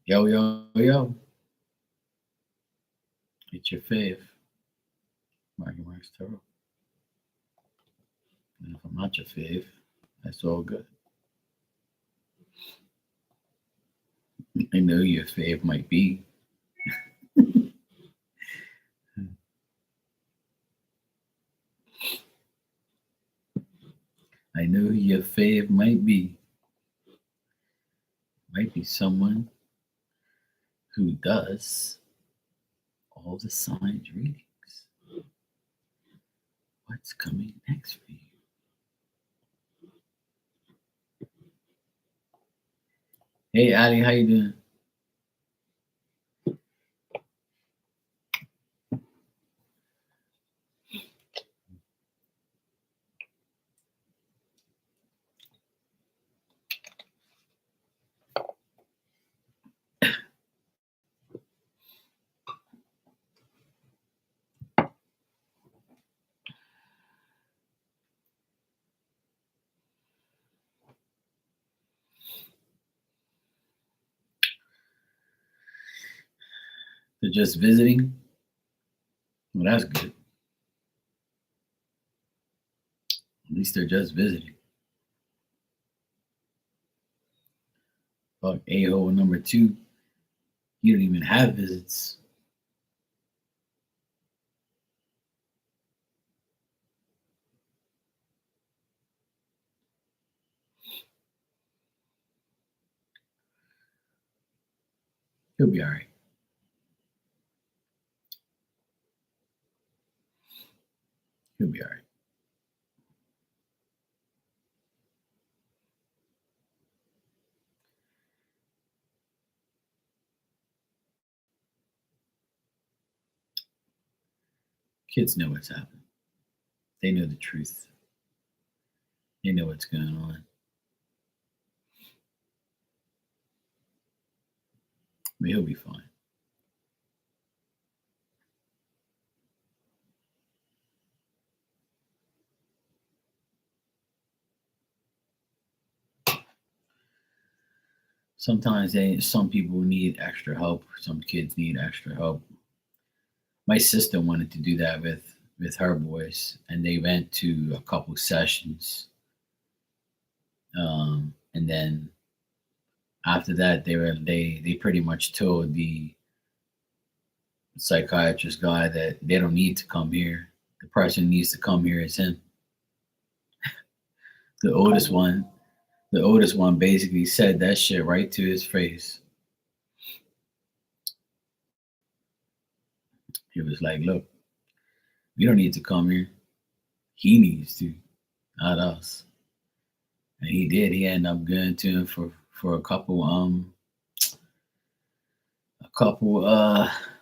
Yo, yo, yo. It's your fave. Marky Mark's Tarot. And if I'm not your fave, that's all good. I know your fave might be. I know who your fave might be. Might be someone who does all the signs readings. What's coming next for you? Hey, Ali, how you doing? They're just visiting. Well, that's good. At least they're just visiting. Fuck, a-hole number 2. You don't even have visits. He'll be all right. He'll be all right. Kids know what's happening. They know the truth. They know what's going on. But he'll be fine. Sometimes some people need extra help. Some kids need extra help. My sister wanted to do that with her boys, and they went to a couple sessions. And then after that, they pretty much told the psychiatrist guy that they don't need to come here. The person who needs to come here is him. The oldest one, the oldest one basically said that shit right to his face. He was like, "Look, you don't need to come here. He needs to, not us." And he did. He ended up going to him for a couple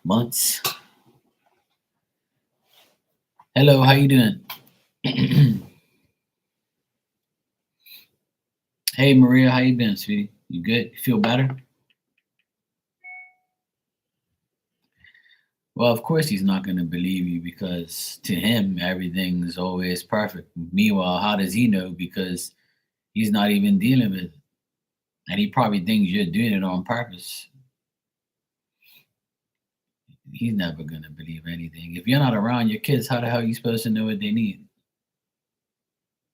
months. Hello, how you doing? Hey Maria, how you been, sweetie? You good? You feel better? Well, of course he's not going to believe you because to him everything is always perfect. Meanwhile, how does he know? Because he's not even dealing with it, and he probably thinks you're doing it on purpose. He's never going to believe anything. If you're not around your kids, how the hell are you supposed to know what they need?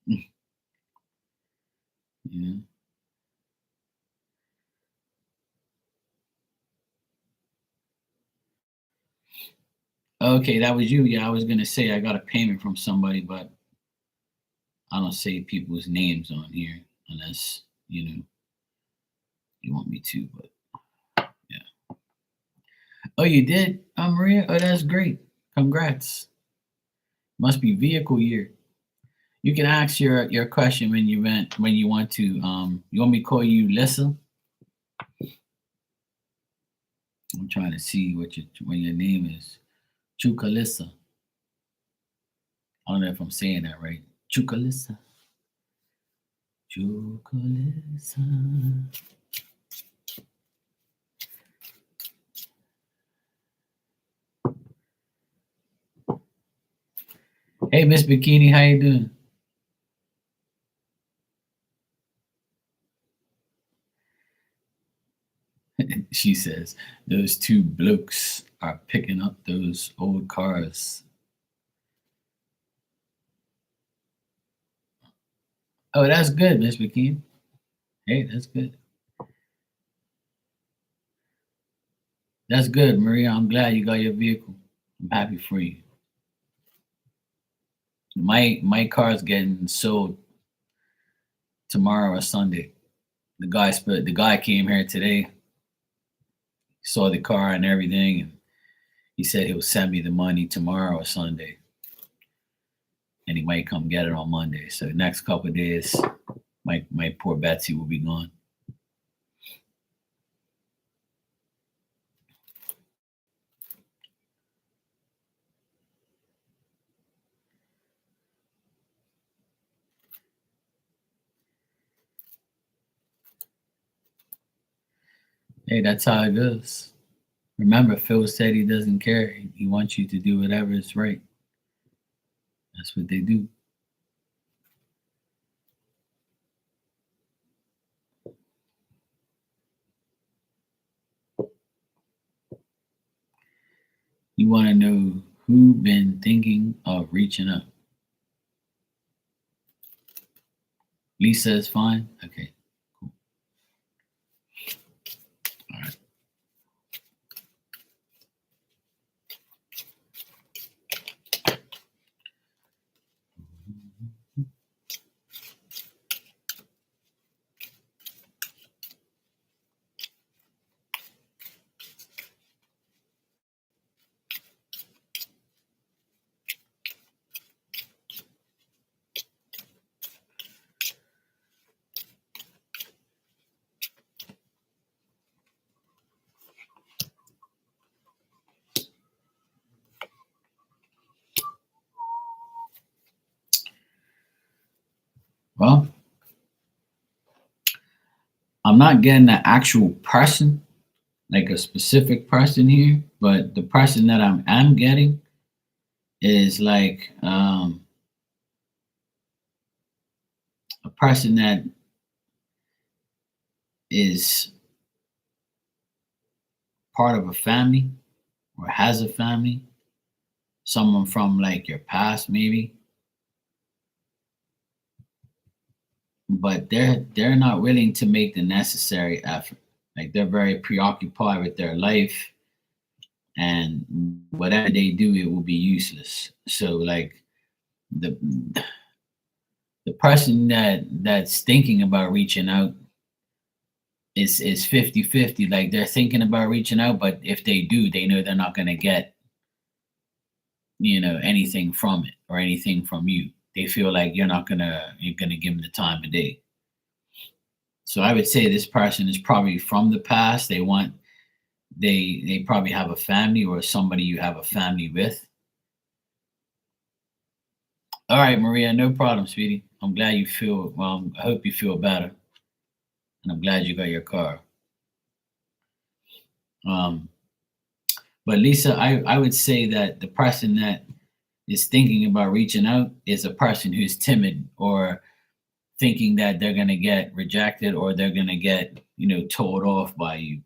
You know? Okay, that was you. Yeah, I was gonna say I got a payment from somebody, but I don't say people's names on here unless you want me to. But yeah. Oh, you did, Maria? Oh, that's great. Congrats. Must be vehicle year. You can ask your question when you want to. You want me to call you Lissa? I'm trying to see when your name is. Chukalissa. I don't know if I'm saying that right. Chukalissa. Chukalissa. Hey, Miss Bikini, how you doing? She says, those two blokes are picking up those old cars. Oh, that's good, Miss McKean. Hey, that's good. That's good, Maria. I'm glad you got your vehicle. I'm happy for you. My car's getting sold tomorrow or Sunday. The guy came here today, saw the car and everything, and he said he'll send me the money tomorrow or Sunday, and he might come get it on Monday. So the next couple of days, my poor Betsy will be gone. Hey, that's how it goes. Remember, Phil said he doesn't care. He wants you to do whatever is right. That's what they do. You want to know who been thinking of reaching out? Lisa is fine. Okay, cool. All right. Well, I'm not getting an actual person, like a specific person here, but the person that I'm getting is like a person that is part of a family or has a family, someone from like your past maybe, but they're not willing to make the necessary effort. Like they're very preoccupied with their life, and whatever they do, it will be useless. So like the the person that's thinking about reaching out is 50-50. Like they're thinking about reaching out, but if they do, they know they're not going to get anything from it or anything from you. They feel like you're gonna give them the time of day. So I would say this person is probably from the past. They probably have a family or somebody you have a family with. All right, Maria, no problem, sweetie. I'm glad you feel well. I hope you feel better, and I'm glad you got your car. Um, but Lisa, I would say that the person that is thinking about reaching out is a person who's timid or thinking that they're going to get rejected or they're going to get told off by you.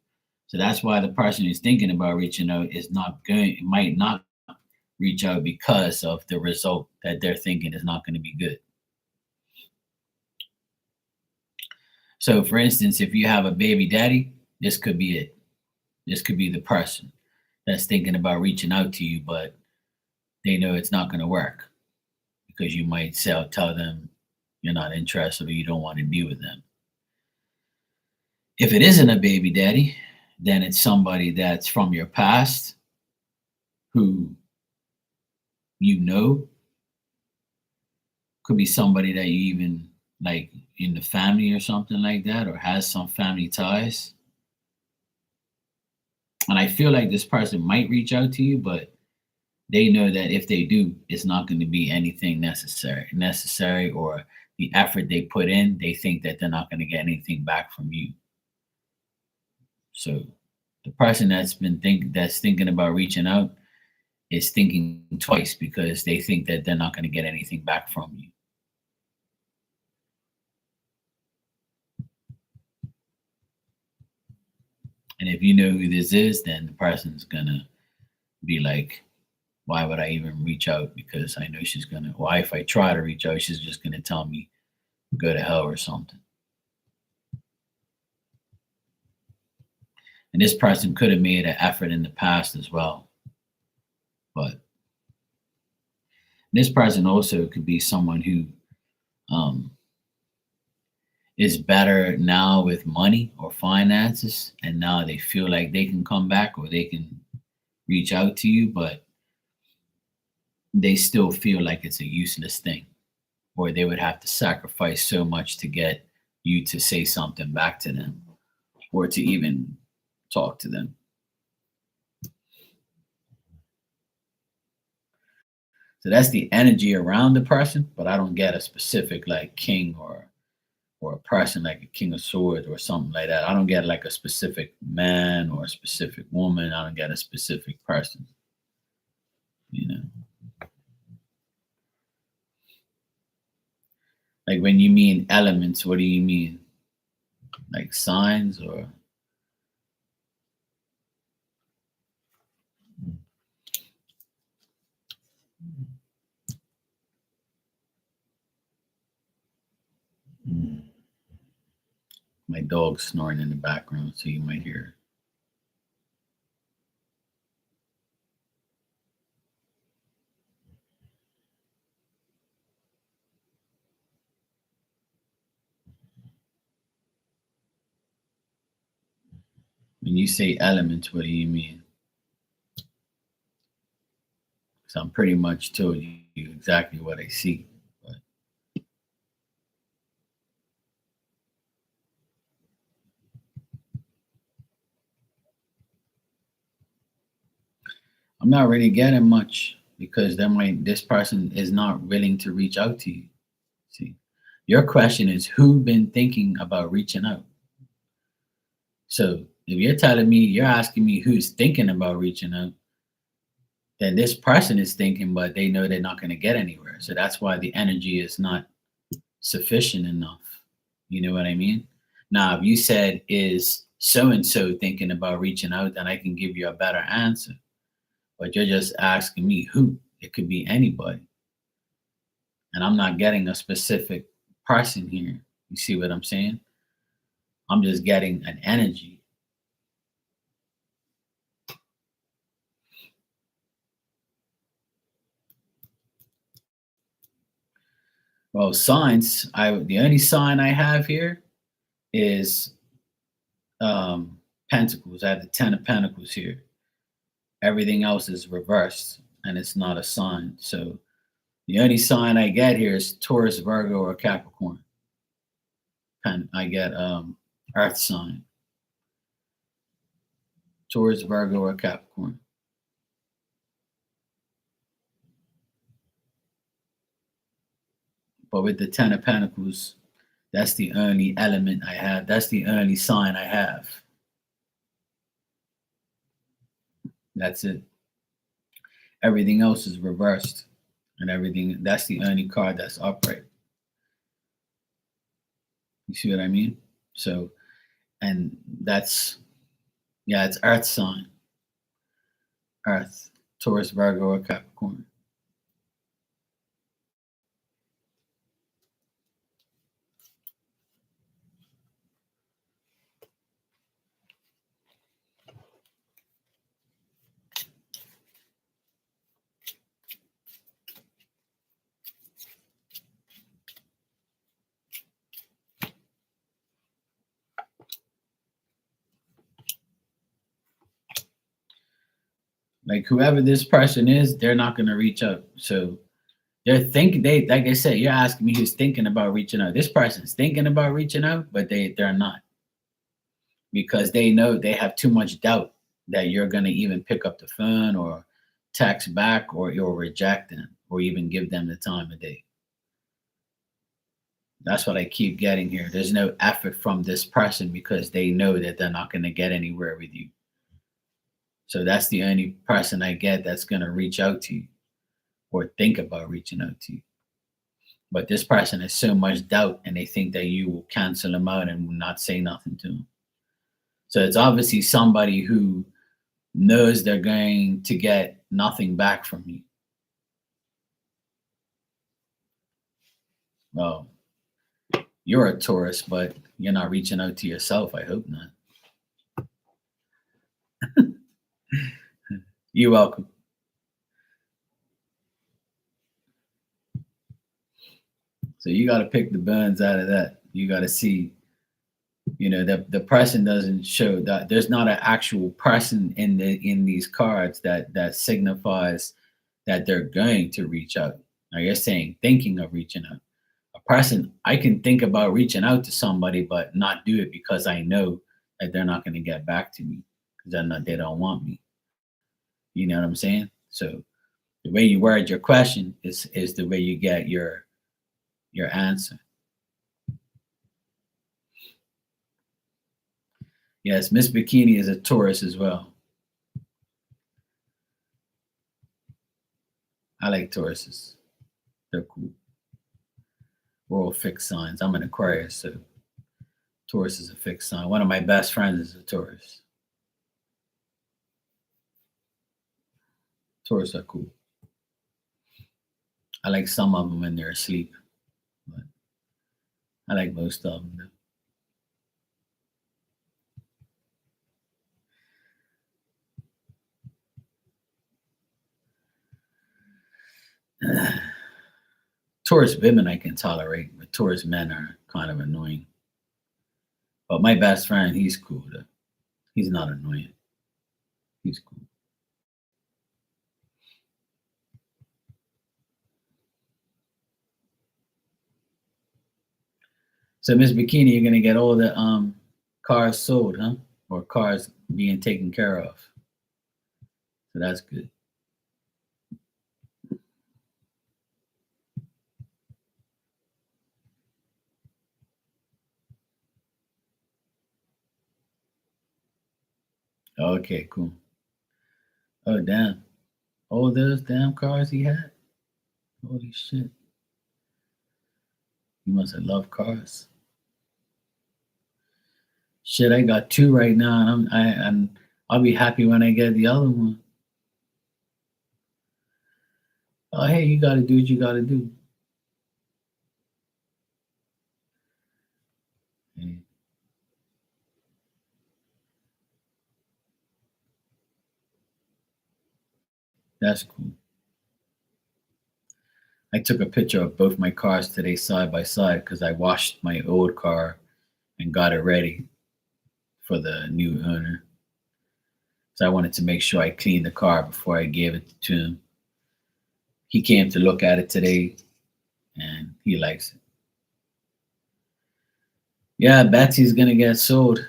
So that's why the person who's thinking about reaching out is not going might not reach out because of the result that they're thinking is not going to be good. So for instance, if you have a baby daddy, this could be it. This could be the person that's thinking about reaching out to you, but they know it's not going to work because you might tell them you're not interested or you don't want to be with them. If it isn't a baby daddy, then it's somebody that's from your past who you know. Could be somebody that you even like in the family or something like that, or has some family ties. And I feel like this person might reach out to you, but they know that if they do, it's not going to be anything necessary, or the effort they put in, they think that they're not going to get anything back from you. So the person that's thinking about reaching out is thinking twice because they think that they're not going to get anything back from you. And if you know who this is, then the person's gonna be like, why would I even reach out? Because I know she's gonna, why if I try to reach out, she's just gonna tell me, go to hell or something. And this person could have made an effort in the past as well. But this person also could be someone who um, is better now with money or finances, and now they feel like they can come back or they can reach out to you, but they still feel like it's a useless thing, or they would have to sacrifice so much to get you to say something back to them or to even talk to them. So that's the energy around the person, but I don't get a specific like king or a person like a king of swords or something like that. I don't get like a specific man or a specific woman. I don't get a specific person, you know. Like when you mean elements, what do you mean? Like signs or my dog snoring in the background, so you might hear. When you say elements, what do you mean? Because I'm pretty much told you exactly what I see. But I'm not really getting much because this person is not willing to reach out to you. See, your question is who been thinking about reaching out. So if you're telling me, you're asking me who's thinking about reaching out, then this person is thinking, but they know they're not going to get anywhere. So that's why the energy is not sufficient enough. You know what I mean? Now, if you said, is so and so thinking about reaching out, then I can give you a better answer. But you're just asking me who. It could be anybody. And I'm not getting a specific person here. You see what I'm saying? I'm just getting an energy. Well, signs, the only sign I have here is Pentacles. I have the Ten of Pentacles here. Everything else is reversed and it's not a sign. So the only sign I get here is Taurus, Virgo, or Capricorn. And I get Earth sign. Taurus, Virgo, or Capricorn. But with the Ten of Pentacles, that's the only element I have. That's the only sign I have. That's it. Everything else is reversed. And everything, that's the only card that's upright. You see what I mean? So, and that's, yeah, it's Earth sign. Earth, Taurus, Virgo, or Capricorn. Like whoever this person is, they're not going to reach out. So they're thinking, they, like I said, you're asking me who's thinking about reaching out. This person's thinking about reaching out, but they're not, because they know they have too much doubt that you're going to even pick up the phone or text back, or you'll reject them or even give them the time of day. That's what I keep getting here. There's no effort from this person because they know that they're not going to get anywhere with you. So that's the only person I get that's going to reach out to you or think about reaching out to you. But this person has so much doubt and they think that you will cancel them out and will not say nothing to them. So it's obviously somebody who knows they're going to get nothing back from you. Well, you're a tourist, but you're not reaching out to yourself. I hope not. You're welcome. So you got to pick the burns out of that. You got to see, the person doesn't show that there's not an actual person in these cards that signifies that they're going to reach out. Now you're saying thinking of reaching out. A person, I can think about reaching out to somebody, but not do it because I know that they're not going to get back to me because they don't want me. You know what I'm saying? So the way you word your question is the way you get your answer. Yes, Miss Bikini is a Taurus as well. I like Tauruses. They're cool. We're all fixed signs. I'm an Aquarius, so Taurus is a fixed sign. One of my best friends is a Taurus. Taurus are cool. I like some of them when they're asleep, but I like most of them. Taurus women I can tolerate, but Taurus men are kind of annoying. But my best friend, he's cool though. He's not annoying. He's cool. So Miss Bikini, you're gonna get all the cars sold, huh? Or cars being taken care of. So that's good. Okay, cool. Oh damn. All those damn cars he had? Holy shit. He must have loved cars. Shit, I got two right now, and I'll be happy when I get the other one. Oh hey, you gotta do what you gotta do. Hey, that's cool. I took a picture of both my cars today side by side because I washed my old car and got it ready for the new owner. So I wanted to make sure I cleaned the car before I gave it to him. He came to look at it today and he likes it. Yeah, Betsy's gonna get sold.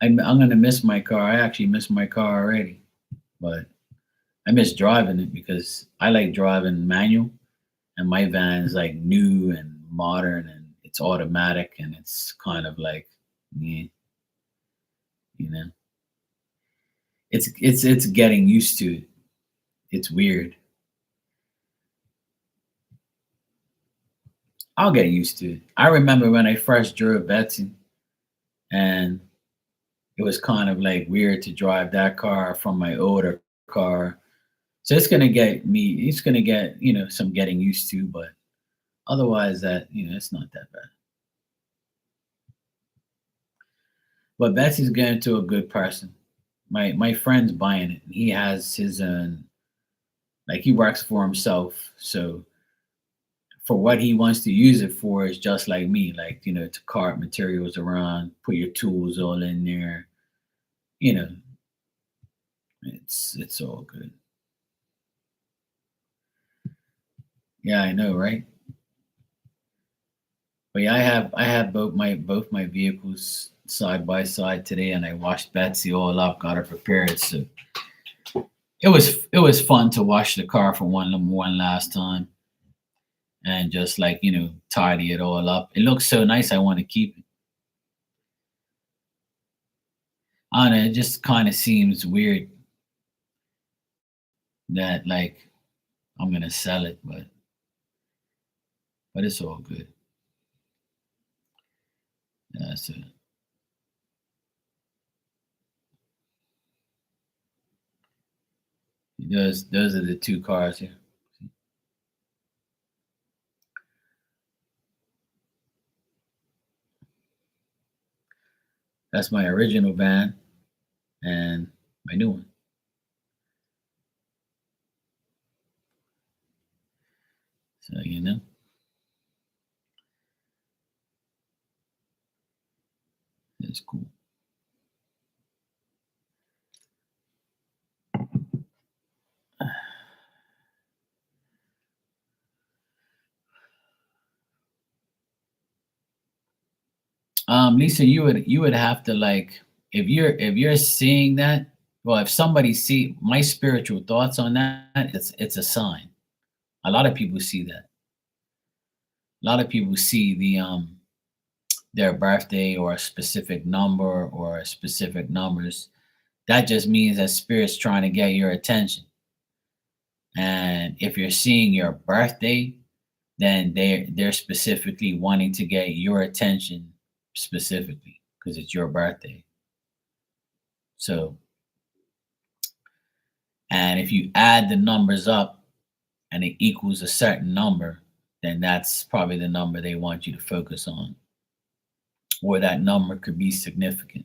I'm gonna miss my car. I actually miss my car already, but I miss driving it because I like driving manual, and my van is like new and modern and it's automatic and it's kind of like, yeah, you know, it's getting used to it. It's weird. I'll get used to it. I remember when I first drove Betsy, and it was kind of like weird to drive that car from my older car. So it's gonna get me. It's gonna get some getting used to, but otherwise, it's not that bad. But Betsy's getting to a good person. My friend's buying it. He has his own, like he works for himself. So for what he wants to use it for is just like me, like to cart materials around, put your tools all in there. You know, it's all good. Yeah, I know, right? But yeah, I have both my vehicles side by side today, and I washed Betsy all up, got her prepared. So it was fun to wash the car for one last time and just like tidy it all up. It looks so nice. I want to keep it. I don't know. It just kind of seems weird that like I'm gonna sell it, but it's all good. Yeah, so Those are the two cars here. That's my original van and my new one. So it's cool. Lisa, you would have to like if you're seeing that, well, if somebody see my spiritual thoughts on that, it's a sign. A lot of people see that. A lot of people see their birthday or a specific number or specific numbers. That just means that spirit's trying to get your attention. And if you're seeing your birthday, then they're specifically wanting to get your attention specifically because it's your birthday. So, and if you add the numbers up and it equals a certain number, then that's probably the number they want you to focus on, or that number could be significant.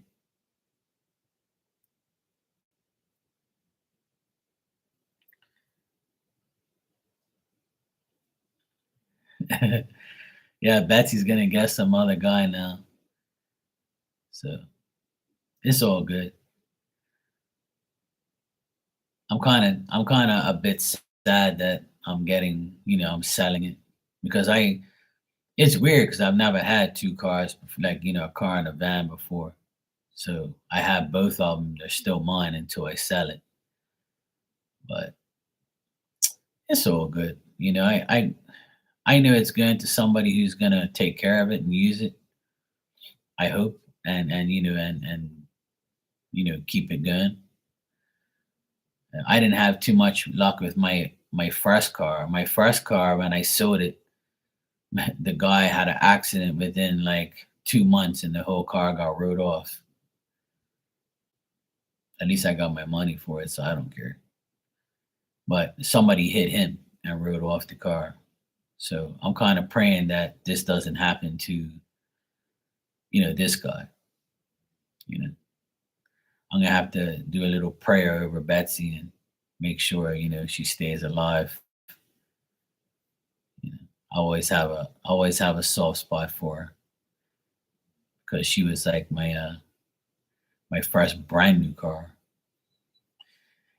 Yeah, Betsy's gonna guess some other guy now. So it's all good. I'm kind of a bit sad that I'm getting, I'm selling it because it's weird because I've never had two cars, like, a car and a van before. So I have both of them. They're still mine until I sell it. But it's all good. I know it's going to somebody who's gonna take care of it and use it. I hope, and keep it going. I didn't have too much luck with my first car. My first car, when I sold it, the guy had an accident within like 2 months, and the whole car got wrote off. At least I got my money for it, so I don't care. But somebody hit him and wrote off the car. So I'm kind of praying that this doesn't happen to this guy. You know, I'm gonna have to do a little prayer over Betsy and make sure she stays alive. You know, I always have a soft spot for her because she was like my first brand new car.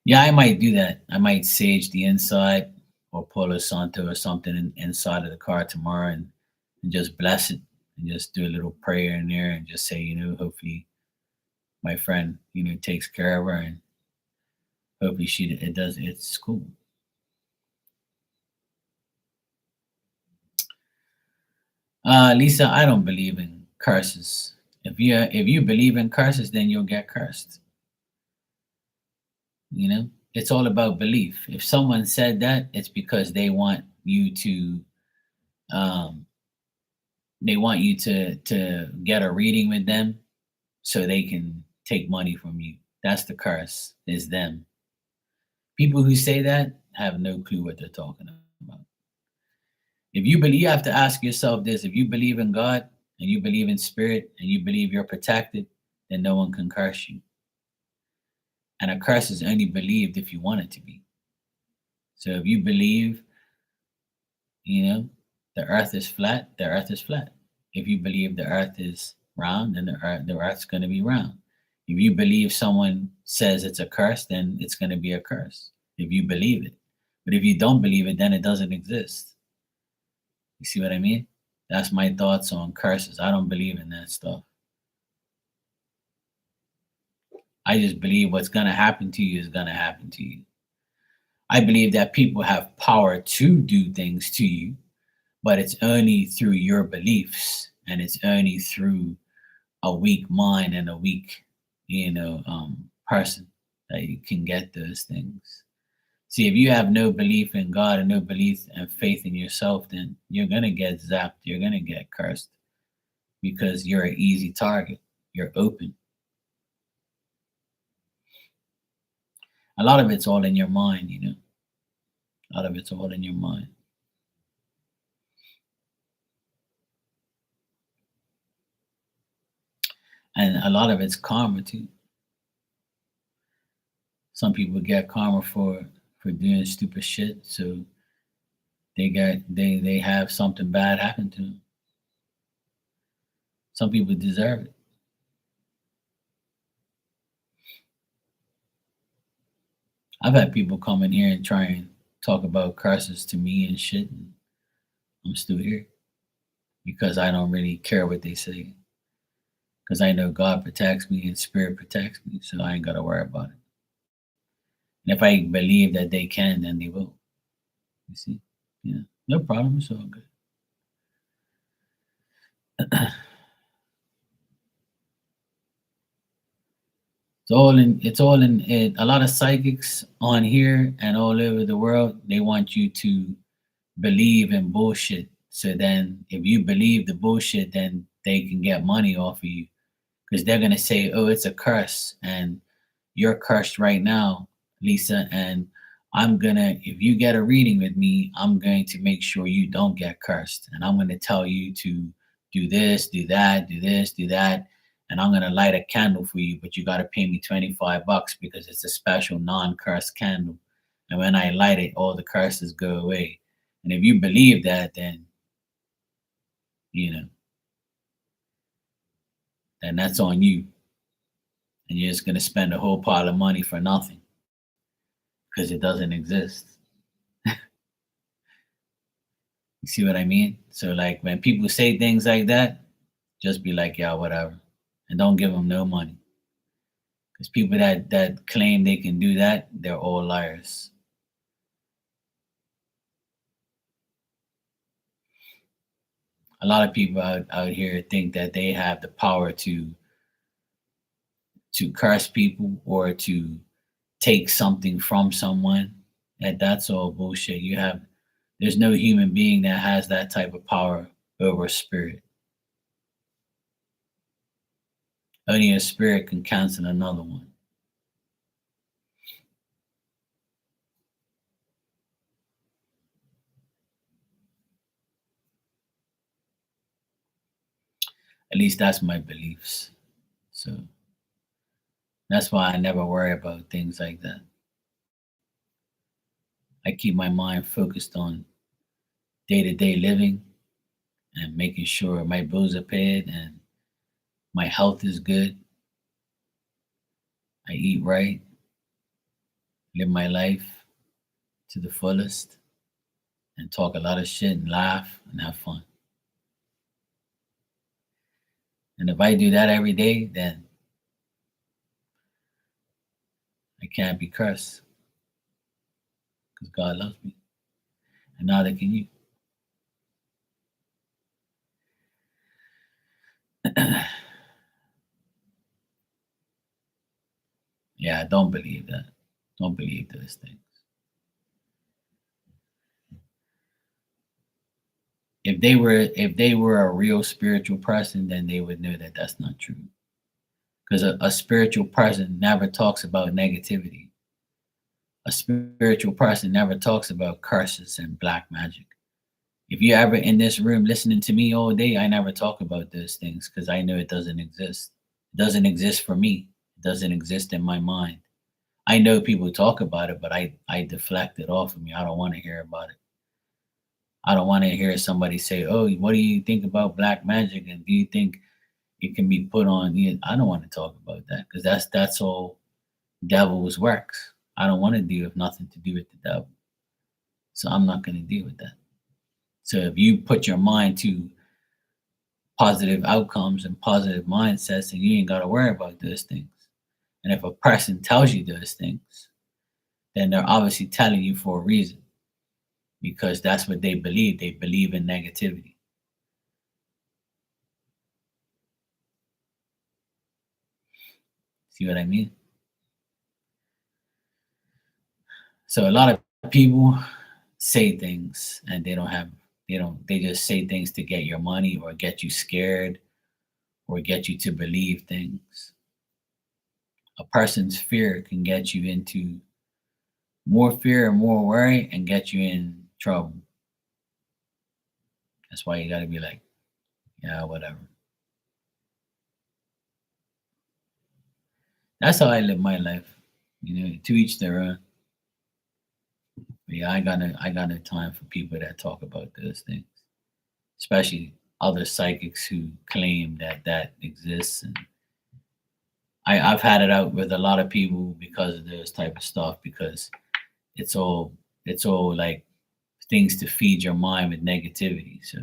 Yeah, I might do that. I might sage the inside or Palo Santo or something inside of the car tomorrow and just bless it and just do a little prayer in there and just say, hopefully my friend, takes care of her and hopefully it does. It's cool. Lisa, I don't believe in curses. If you believe in curses, then you'll get cursed. It's all about belief. If someone said that, it's because um, they want you to get a reading with them so they can take money from you. That's the curse. Is them. People who say that have no clue what they're talking about. If you have to ask yourself this: if you believe in God and you believe in spirit and you believe you're protected, then no one can curse you. And a curse is only believed if you want it to be. So if you believe, you know, the earth is flat, the earth is flat. If you believe the earth is round, then the earth's going to be round. If you believe someone says it's a curse, then it's going to be a curse if you believe it. But if you don't believe it, then it doesn't exist. You see what I mean? That's my thoughts on curses. I don't believe in that stuff. I just believe what's going to happen to you is going to happen to you. I believe that people have power to do things to you, but it's only through your beliefs and it's only through a weak mind and a weak, person that you can get those things. See, if you have no belief in God and no belief and faith in yourself, then you're gonna get zapped. You're gonna get cursed because you're an easy target. You're open. A lot of it's all in your mind, you know. A lot of it's all in your mind. And a lot of it's karma too. Some people get karma for doing stupid shit, so they have something bad happen to them. Some people deserve it. I've had people come in here and try and talk about curses to me and shit, and I'm still here because I don't really care what they say. Because I know God protects me and Spirit protects me, so I ain't gotta worry about it. And if I believe that they can, then they will. You see? Yeah, no problem. It's all good. It's all in it. A lot of psychics on here and all over the world, they want you to believe in bullshit. So then if you believe the bullshit, then they can get money off of you. Because they're gonna say, oh, it's a curse, and you're cursed right now, Lisa, and if you get a reading with me, I'm going to make sure you don't get cursed. And I'm going to tell you to do this, do that, do this, do that. And I'm going to light a candle for you, but you got to pay me $25 because it's a special non-curse candle. And when I light it, all the curses go away. And if you believe that, you know, then that's on you. And you're just going to spend a whole pile of money for nothing because it doesn't exist. You see what I mean? So like when people say things like that, just be like, yeah, whatever, and don't give them no money. Because people that claim they can do that, they're all liars. A lot of people out here think that they have the power to curse people or to take something from someone. And that's all bullshit. There's no human being that has that type of power over a spirit. Only a spirit can cancel another one. At least that's my beliefs. So that's why I never worry about things like that. I keep my mind focused on day to day living and making sure my bills are paid and my health is good. I eat right, live my life to the fullest, and talk a lot of shit and laugh and have fun. And if I do that every day, then I can't be cursed because God loves me. And neither can you. Yeah, don't believe that. Don't believe those things. If they were a real spiritual person, then they would know that that's not true. Because a spiritual person never talks about negativity. A spiritual person never talks about curses and black magic. If you're ever in this room listening to me all day, I never talk about those things because I know it doesn't exist. It doesn't exist for me. It doesn't exist in my mind. I know people talk about it, but I deflect it off of me. I don't want to hear about it. I don't want to hear somebody say, "Oh, what do you think about black magic? And do you think it can be put on?" I don't want to talk about that because that's all devil's works. I don't want to deal with nothing to do with the devil, so I'm not going to deal with that. So if you put your mind to positive outcomes and positive mindsets, then you ain't got to worry about those things. And if a person tells you those things, then they're obviously telling you for a reason because that's what they believe. They believe in negativity. See what I mean? So a lot of people say things and they just say things to get your money or get you scared or get you to believe things. A person's fear can get you into more fear and more worry and get you in trouble. That's why you got to be like, yeah, whatever. That's how I live my life. To each their own. But yeah, I got no time for people that talk about those things, especially other psychics who claim that that exists. And I've had it out with a lot of people because of this type of stuff, because it's all it's all like things to feed your mind with negativity. So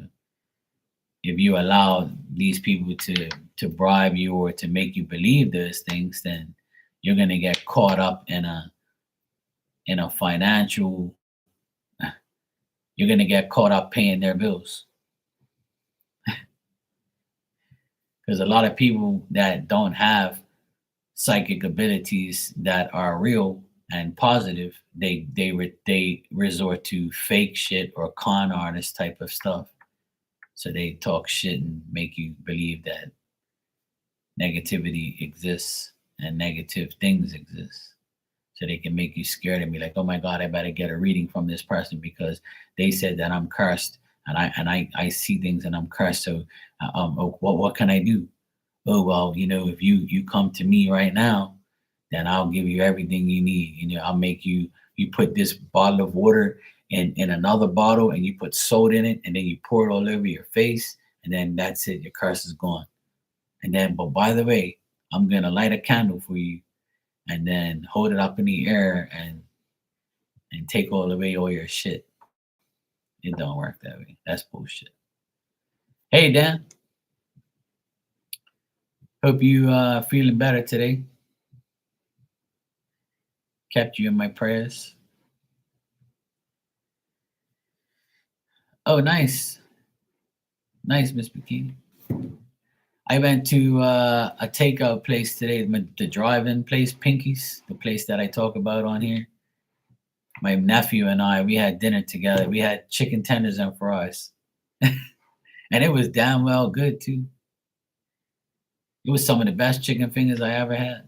if you allow these people to bribe you or to make you believe those things, then you're gonna get caught up in a financial. You're gonna get caught up paying their bills, because a lot of people that don't have psychic abilities that are real and positive, they resort to fake shit or con artist type of stuff. So they talk shit and make you believe that negativity exists and negative things exist. So they can make you scared and be like, "Oh my God, I better get a reading from this person because they said that I'm cursed, and I see things and I'm cursed. So, what can I do? Oh well, if you come to me right now, then I'll give you everything you need. I'll make you put this bottle of water in another bottle, and you put salt in it, and then you pour it all over your face, and then that's it. Your curse is gone. And then, but by the way, I'm gonna light a candle for you, and then hold it up in the air and take all away all your shit. It don't work that way. That's bullshit. Hey Dan, hope you feeling better today. Kept you in my prayers. Oh, nice. Nice, Miss Bikini. I went to a takeout place today, the drive-in place, Pinky's, the place that I talk about on here. My nephew and I, we had dinner together. We had chicken tenders and fries, and it was damn well good too. It was some of the best chicken fingers I ever had,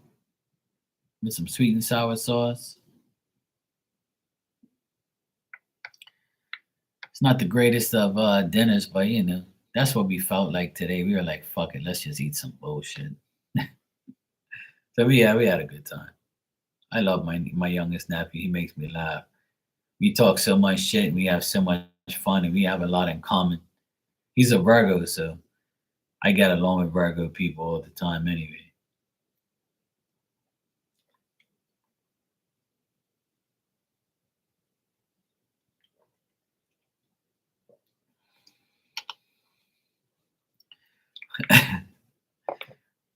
with some sweet and sour sauce. It's not the greatest of dinners, but that's what we felt like today. We were like, "Fuck it, let's just eat some bullshit." So we had a good time. I love my youngest nephew. He makes me laugh. We talk so much shit and we have so much fun and we have a lot in common. He's a Virgo, so I get along with Virgo people all the time anyway.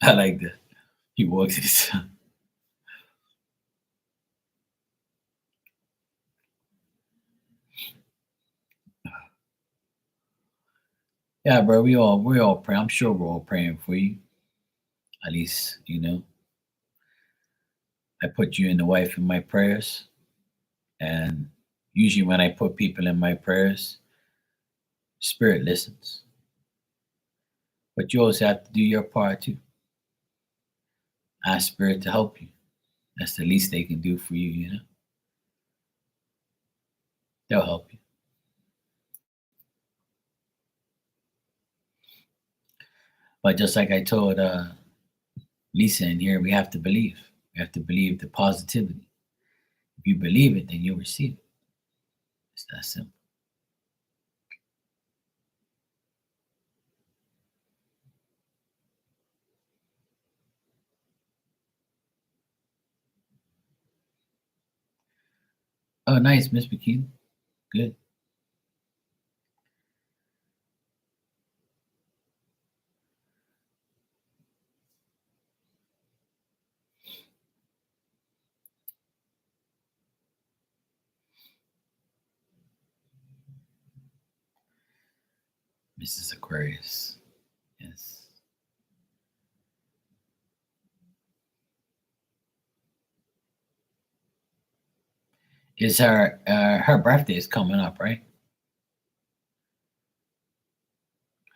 I like that. He walks his Yeah, bro, we all pray. I'm sure we're all praying for you. At least, I put you and the wife in my prayers. And usually when I put people in my prayers, spirit listens. But you also have to do your part too. Ask spirit to help you. That's the least they can do for you. They'll help you. But just like I told Lisa in here, we have to believe. We have to believe the positivity. If you believe it, then you'll receive it. It's that simple. Oh, nice, Miss Bikini. Good. Mrs. Aquarius. Yes. Is her birthday is coming up, right?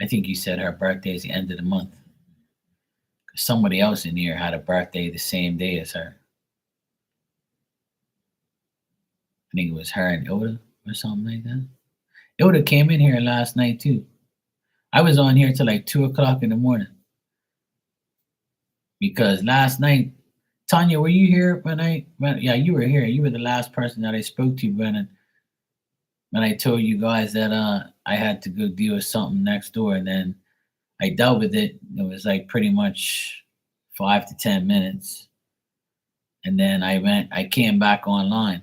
I think you said her birthday is the end of the month. 'Cause somebody else in here had a birthday the same day as her. I think it was her and Ilda or something like that. Ilda came in here last night too. I was on here till like 2 o'clock in the morning because last night, Tanya, were you here yeah, you were here. You were the last person that I spoke to when I told you guys that I had to go deal with something next door, and then I dealt with it. It was like pretty much 5 to 10 minutes, and then I came back online,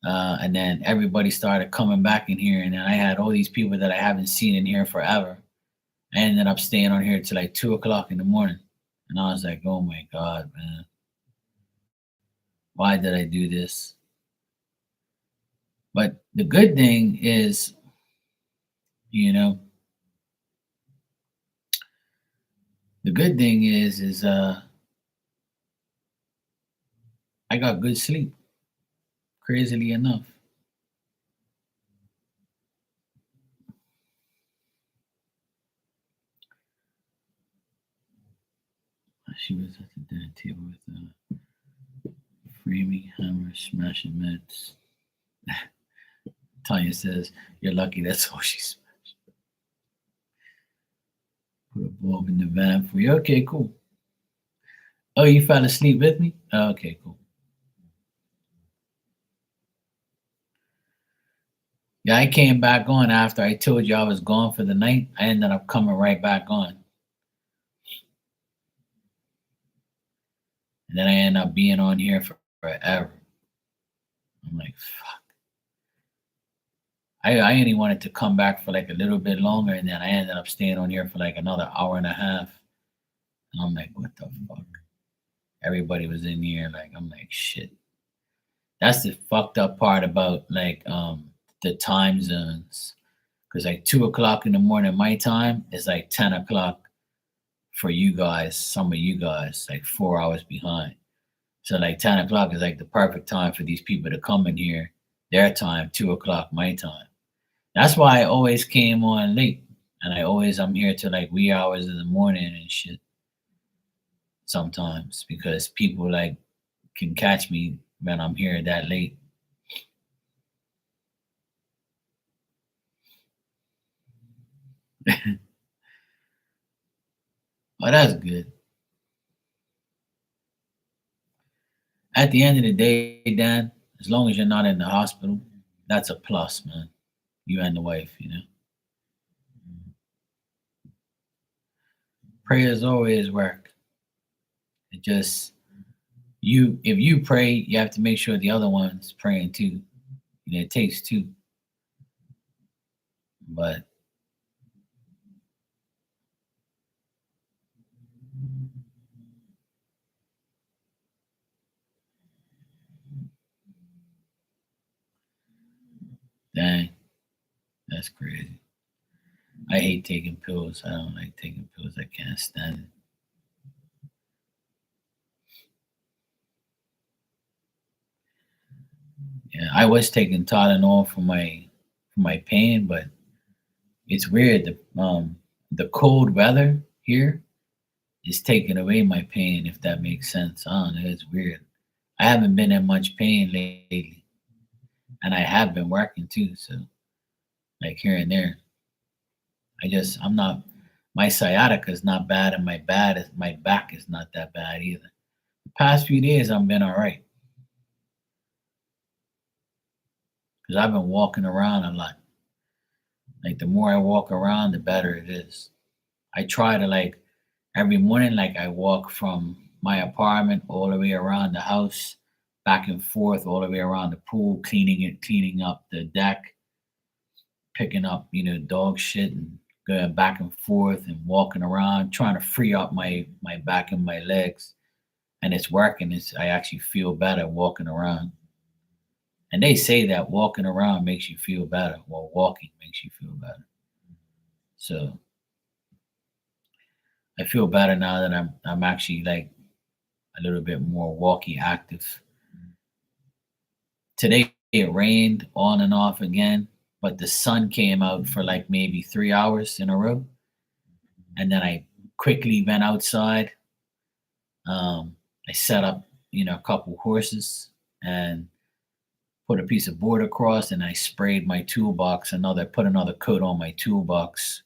and then everybody started coming back in here, and then I had all these people that I haven't seen in here forever. I ended up staying on here till like 2 o'clock in the morning, and I was like, "Oh my god, man, why did I do this?" But the good thing is, you know, the good thing is I got good sleep, crazily enough. She was at the dinner table with framing hammer, smashing meds. Tanya says, "You're lucky. That's all she smashed. Put a bulb in the van for you." Okay, cool. Oh, you fell asleep with me? Oh, okay, cool. Yeah, I came back on after I told you I was gone for the night. I ended up coming right back on. And then I ended up being on here for forever. I'm like, fuck. I only wanted to come back for like a little bit longer, and then I ended up staying on here for like another hour and a half. And I'm like, what the fuck? Everybody was in here. Like, I'm like, shit. That's the fucked up part about like the time zones. Cause like 2 o'clock in the morning my time is like 10 o'clock for you guys, some of you guys, like 4 hours behind. So like 10 o'clock is like the perfect time for these people to come in here, their time, 2 o'clock my time. That's why I always came on late. And I'm here till like wee hours in the morning and shit sometimes because people like can catch me when I'm here that late. But that's good. At the end of the day, Dan, as long as you're not in the hospital, that's a plus, man. You and the wife, you know. Prayers always work. It just if you pray, you have to make sure the other one's praying too. You know, it takes two. But dang, that's crazy. I hate taking pills. I don't like taking pills. I can't stand it. Yeah, I was taking Tylenol for my pain, but it's weird. The cold weather here is taking away my pain, if that makes sense. I don't know, it's weird. I haven't been in much pain lately, and I have been working too, so like here and there. I'm not. My sciatica is not bad, and my back is not that bad either. The past few days I've been all right because I've been walking around a lot. Like the more I walk around, the better it is. I try to like every morning, like I walk from my apartment all the way around the house, back and forth, all the way around the pool, cleaning up the deck, picking up, dog shit and going back and forth and walking around, trying to free up my back and my legs. And it's working. I actually feel better walking around. And they say that walking around makes you feel better. Well, walking makes you feel better. So I feel better now that I'm actually like a little bit more walkie active. Today it rained on and off again, but the sun came out for like maybe 3 hours in a row. And then I quickly went outside. I set up, a couple horses and put a piece of board across, and I sprayed my toolbox, put another coat on my toolbox.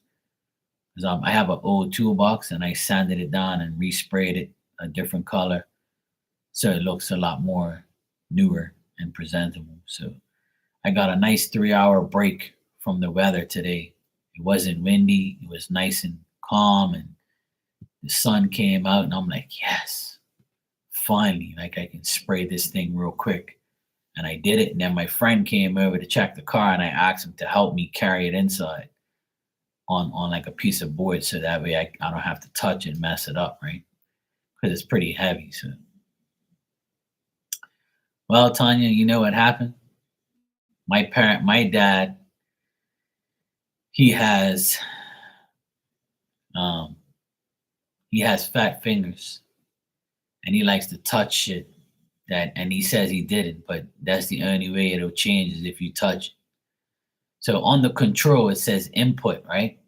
'Cause, I have an old toolbox, and I sanded it down and resprayed it a different color, so it looks a lot more newer and presentable. So I got a nice 3-hour break from the weather today. It wasn't windy. It was nice and calm, and the sun came out, and I'm like, yes, finally, like I can spray this thing real quick. And I did it. And then my friend came over to check the car, and I asked him to help me carry it inside on like a piece of board, so that way I don't have to touch it and mess it up, right? Because it's pretty heavy. So, well, Tanya, you know what happened? My dad, he has um he has fat fingers, and he likes to touch shit that, and he says he didn't, but that's the only way it'll change is if you touch it. So on the control, it says input, right?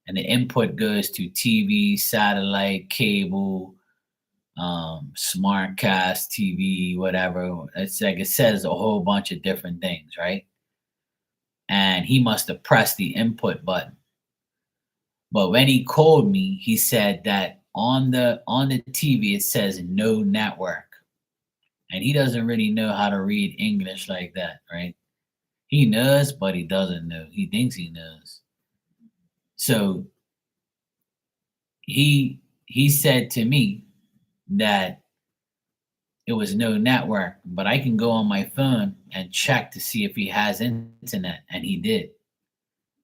And the input goes to TV, satellite, cable, SmartCast TV, whatever. It's like it says a whole bunch of different things, right? And he must have pressed the input button. But when he called me, he said that on the TV it says no network. And he doesn't really know how to read English like that, right? He knows, but he doesn't know. He thinks he knows. So he said to me that it was no network, but I can go on my phone and check to see if he has internet, and he did.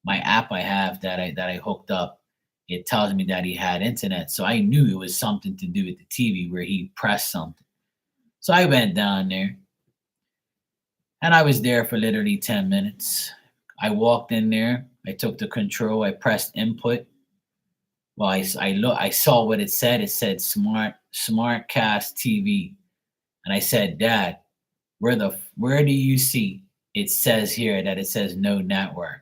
My app I have that I hooked up, it tells me that he had internet, so I knew it was something to do with the TV where he pressed something. So I went down there, and I was there for literally 10 minutes. I walked in there, I took the control, I pressed input. Well, I saw what it said. It said SmartCast TV. And I said, Dad, where do you see it says here that it says no network?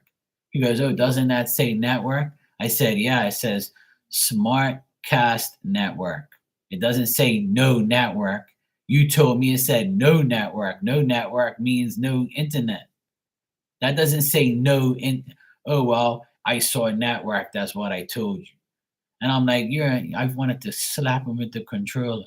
He goes, oh, doesn't that say network? I said, yeah, it says SmartCast network. It doesn't say no network. You told me it said no network. No network means no internet. That doesn't say no oh well, I saw a network, that's what I told you. And I'm like, I wanted to slap him with the controller.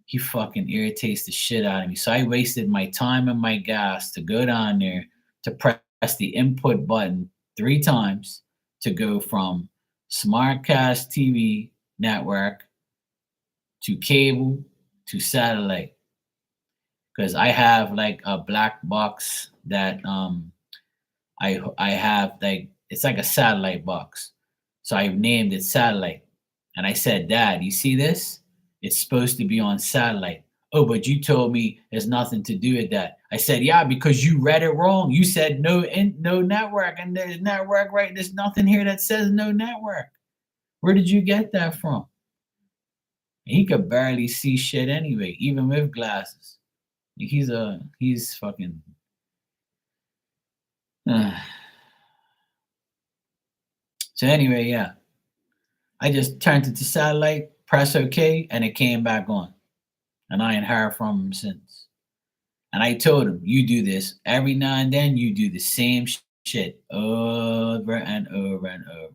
He fucking irritates the shit out of me. So I wasted my time and my gas to go down there to press the input button 3 times to go from SmartCast TV network to cable to satellite. Because I have like a black box that I have, like it's like a satellite box. So I named it satellite. And I said, Dad, you see this? It's supposed to be on satellite. Oh, but you told me there's nothing to do with that. I said, yeah, because you read it wrong. You said no network, and there's network, right? There's nothing here that says no network. Where did you get that from? He could barely see shit anyway, even with glasses. He's fucking so anyway, yeah. I just turned it to satellite, press OK, and it came back on. And I ain't heard from him since. And I told him, you do this every now and then, you do the same shit over and over and over.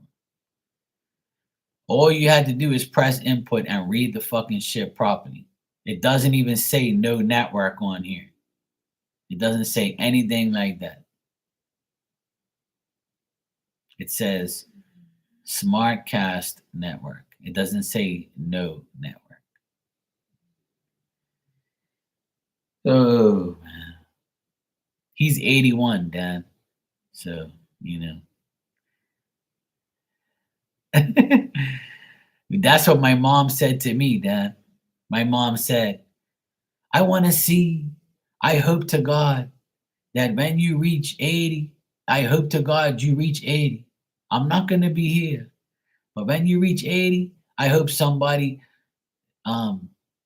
All you had to do is press input and read the fucking shit properly. It doesn't even say no network on here. It doesn't say anything like that. It says SmartCast network. It doesn't say no network. Oh man. He's 81, Dan. So, That's what my mom said to me, Dan. My mom said, I want to see, I hope to God that when you reach 80, I hope to God you reach 80. I'm not going to be here. But when you reach 80, I hope somebody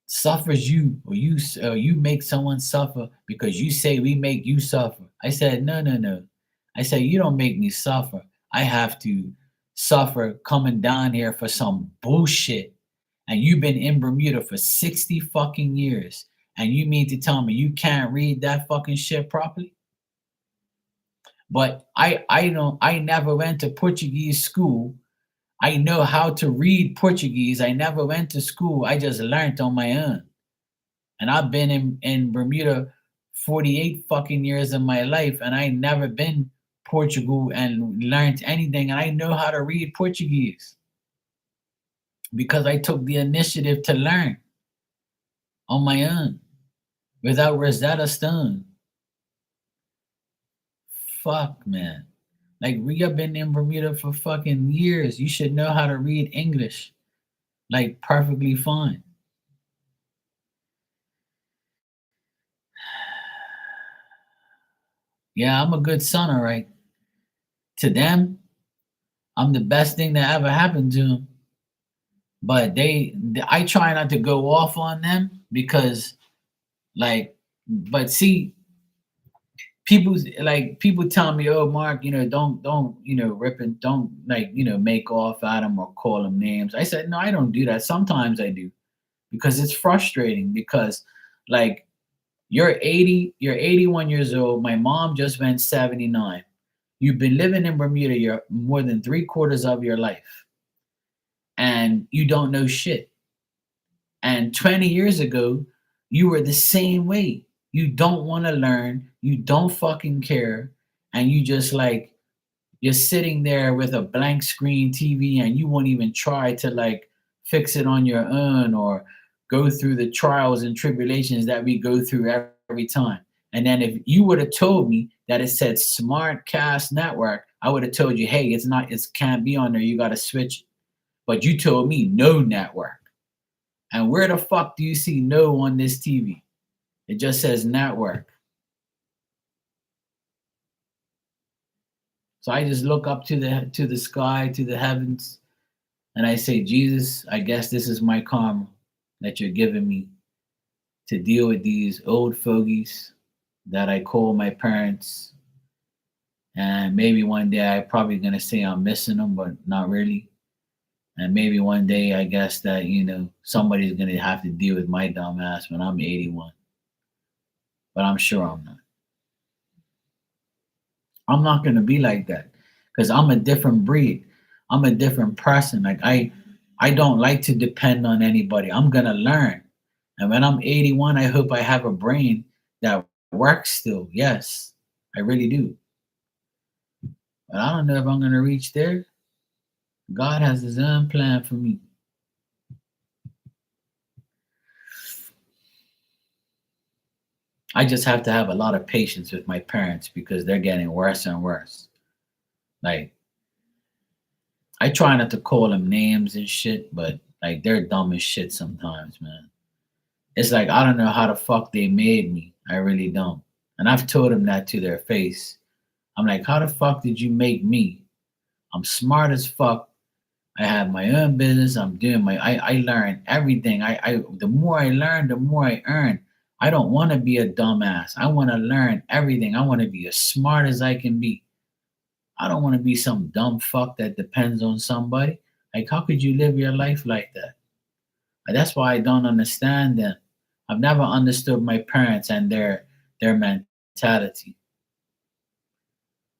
suffers you, or you make someone suffer because you say we make you suffer. I said, no, no, no. I said, you don't make me suffer. I have to suffer coming down here for some bullshit. And you've been in Bermuda for 60 fucking years. And you mean to tell me you can't read that fucking shit properly? But I never went to Portuguese school. I know how to read Portuguese. I never went to school. I just learned on my own. And I've been in Bermuda 48 fucking years of my life, and I never been Portugal and learned anything. And I know how to read Portuguese because I took the initiative to learn on my own without Rosetta Stone. Fuck, man. Like, we have been in Bermuda for fucking years. You should know how to read English, like, perfectly fine. Yeah, I'm a good son, all right. To them, I'm the best thing that ever happened to them. But I try not to go off on them because, like, but see, people tell me, oh, Mark, don't, rip and don't, like, make off at them or call them names. I said, no, I don't do that. Sometimes I do because it's frustrating because, like, you're 80, you're 81 years old. My mom just went 79. You've been living in Bermuda your more than 3/4 of your life, and you don't know shit. And 20 years ago, you were the same way. You don't want to learn, you don't fucking care, and you just like you're sitting there with a blank screen TV and you won't even try to like fix it on your own or go through the trials and tribulations that we go through every time. And then if you would have told me that it said Smart Cast Network, I would have told you, hey, it's not, it can't be on there. You got to switch it. But you told me no network. And where the fuck do you see no on this TV? It just says network. So I just look up to the sky, to the heavens, and I say, Jesus, I guess this is my karma that you're giving me to deal with these old fogies that I call my parents. And maybe one day I'm probably gonna say I'm missing them, but not really. And maybe one day I guess that somebody's gonna have to deal with my dumb ass when I'm 81. But I'm sure I'm not. I'm not gonna be like that because I'm a different breed. I'm a different person. Like I don't like to depend on anybody. I'm gonna learn. And when I'm 81, I hope I have a brain that works still. Yes, I really do. But I don't know if I'm gonna reach there. God has his own plan for me. I just have to have a lot of patience with my parents because they're getting worse and worse. Like, I try not to call them names and shit, but like they're dumb as shit sometimes, man. It's like I don't know how the fuck they made me. I really don't. And I've told them that to their face. I'm like, how the fuck did you make me? I'm smart as fuck. I have my own business. I'm doing I learn everything. I the more I learn, the more I earn. I don't want to be a dumbass. I want to learn everything. I want to be as smart as I can be. I don't want to be some dumb fuck that depends on somebody. Like, how could you live your life like that? And that's why I don't understand them. I've never understood my parents and their mentality.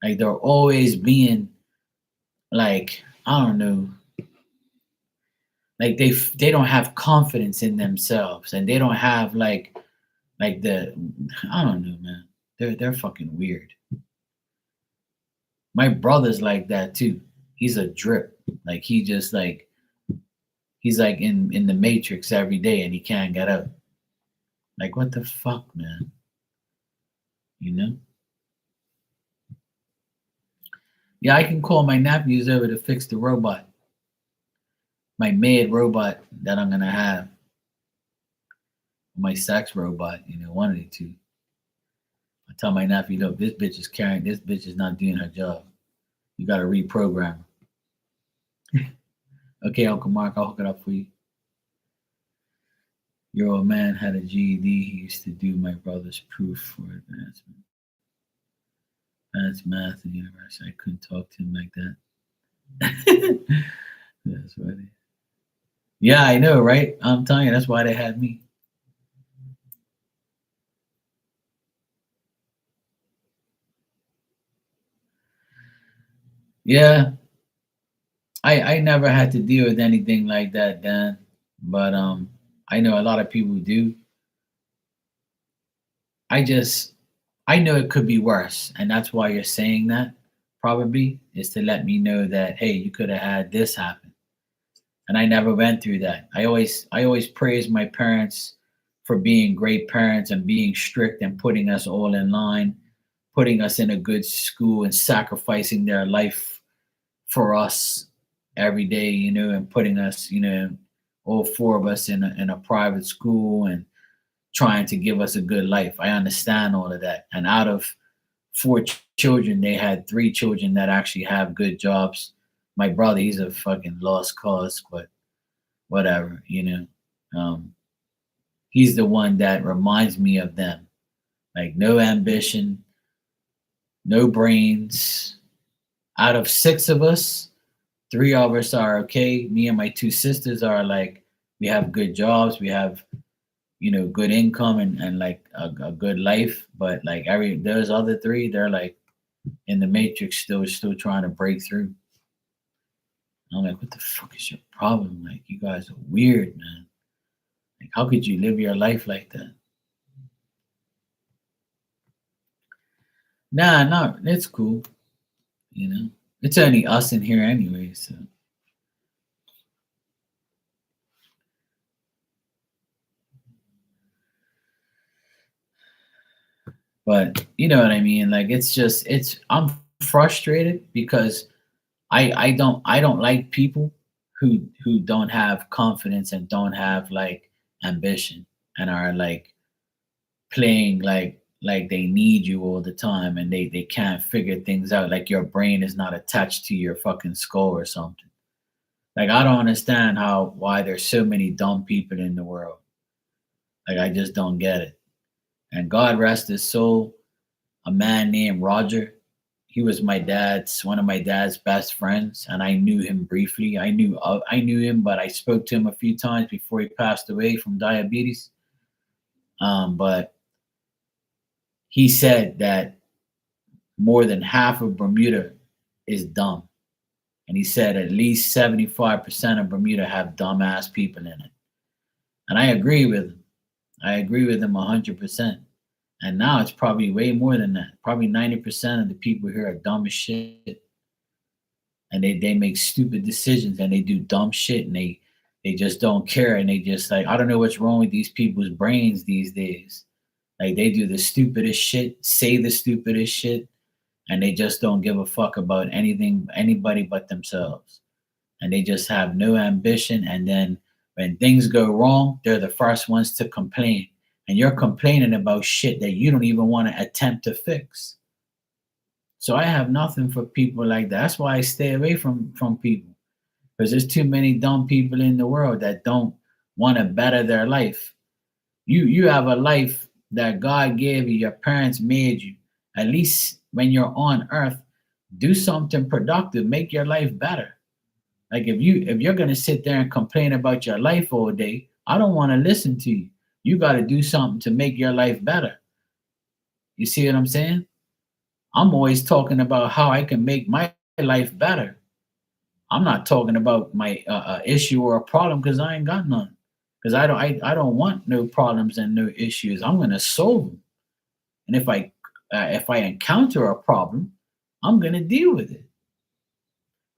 Like they're always being like, I don't know, like they don't have confidence in themselves and they don't have like the I don't know, man. They're fucking weird. My brother's like that too. He's a drip. Like he just like he's like in the matrix every day and he can't get out. Like what the fuck, man? You know? Yeah, I can call my nephews over to fix the robot. My maid robot that I'm gonna have. My sex robot, one of the two. I tell my nephew, look, this bitch is not doing her job. You gotta reprogram her. Okay, Uncle Mark, I'll hook it up for you. Your old man had a GED. He used to do my brother's proof for advancement. Advanced math in university. I couldn't talk to him like that. That's funny. Yeah, I know, right? I'm telling you, that's why they had me. Yeah, I never had to deal with anything like that, Dan. But I know a lot of people do. I just I know it could be worse, and that's why you're saying that. Probably is to let me know that hey, you could have had this happen, and I never went through that. I always praise my parents for being great parents and being strict and putting us all in line, putting us in a good school and sacrificing their life for us every day, and putting us, all four of us in a private school and trying to give us a good life. I understand all of that. And out of four children, they had three children that actually have good jobs. My brother, he's a fucking lost cause, but whatever. Um, he's the one that reminds me of them. Like no ambition, no brains. Out of six of us, three of us are okay. Me and my two sisters are like, we have good jobs, we have, good income and like a good life. But like those other three, they're like in the matrix, still trying to break through. I'm like, what the fuck is your problem? Like, you guys are weird, man. Like, how could you live your life like that? Nah, no, it's cool. You know, it's only us in here anyway. So, but you know what I mean. Like, I'm frustrated because I don't like people who don't have confidence and don't have like ambition and are like playing like they need you all the time and they can't figure things out, like your brain is not attached to your fucking skull or something. Like I don't understand how why there's so many dumb people in the world. Like I just don't get it. And God rest his soul, a man named Roger. He was one of my dad's best friends, and I knew him briefly. I knew him, but I spoke to him a few times before he passed away from diabetes. But he said that more than half of Bermuda is dumb, and he said at least 75% of Bermuda have dumbass people in it. And I agree with him. I agree with him 100%. And now it's probably way more than that. Probably 90% of the people here are dumb as shit. And they make stupid decisions and they do dumb shit and they just don't care and they just like I don't know what's wrong with these people's brains these days. Like they do the stupidest shit, say the stupidest shit, and they just don't give a fuck about anything anybody but themselves. And they just have no ambition, and then when things go wrong, they're the first ones to complain. And you're complaining about shit that you don't even want to attempt to fix. So I have nothing for people like that. That's why I stay away from people because there's too many dumb people in the world that don't want to better their life. You have a life that God gave you, your parents made you. At least when you're on earth, do something productive, make your life better. Like if you're gonna sit there and complain about your life all day, I don't want to listen to you. You got to do something to make your life better. You see what I'm saying? I'm always talking about how I can make my life better. I'm not talking about my issue or a problem because I ain't got none. Because I don't want no problems and no issues. I'm gonna solve them. And if I encounter a problem, I'm gonna deal with it.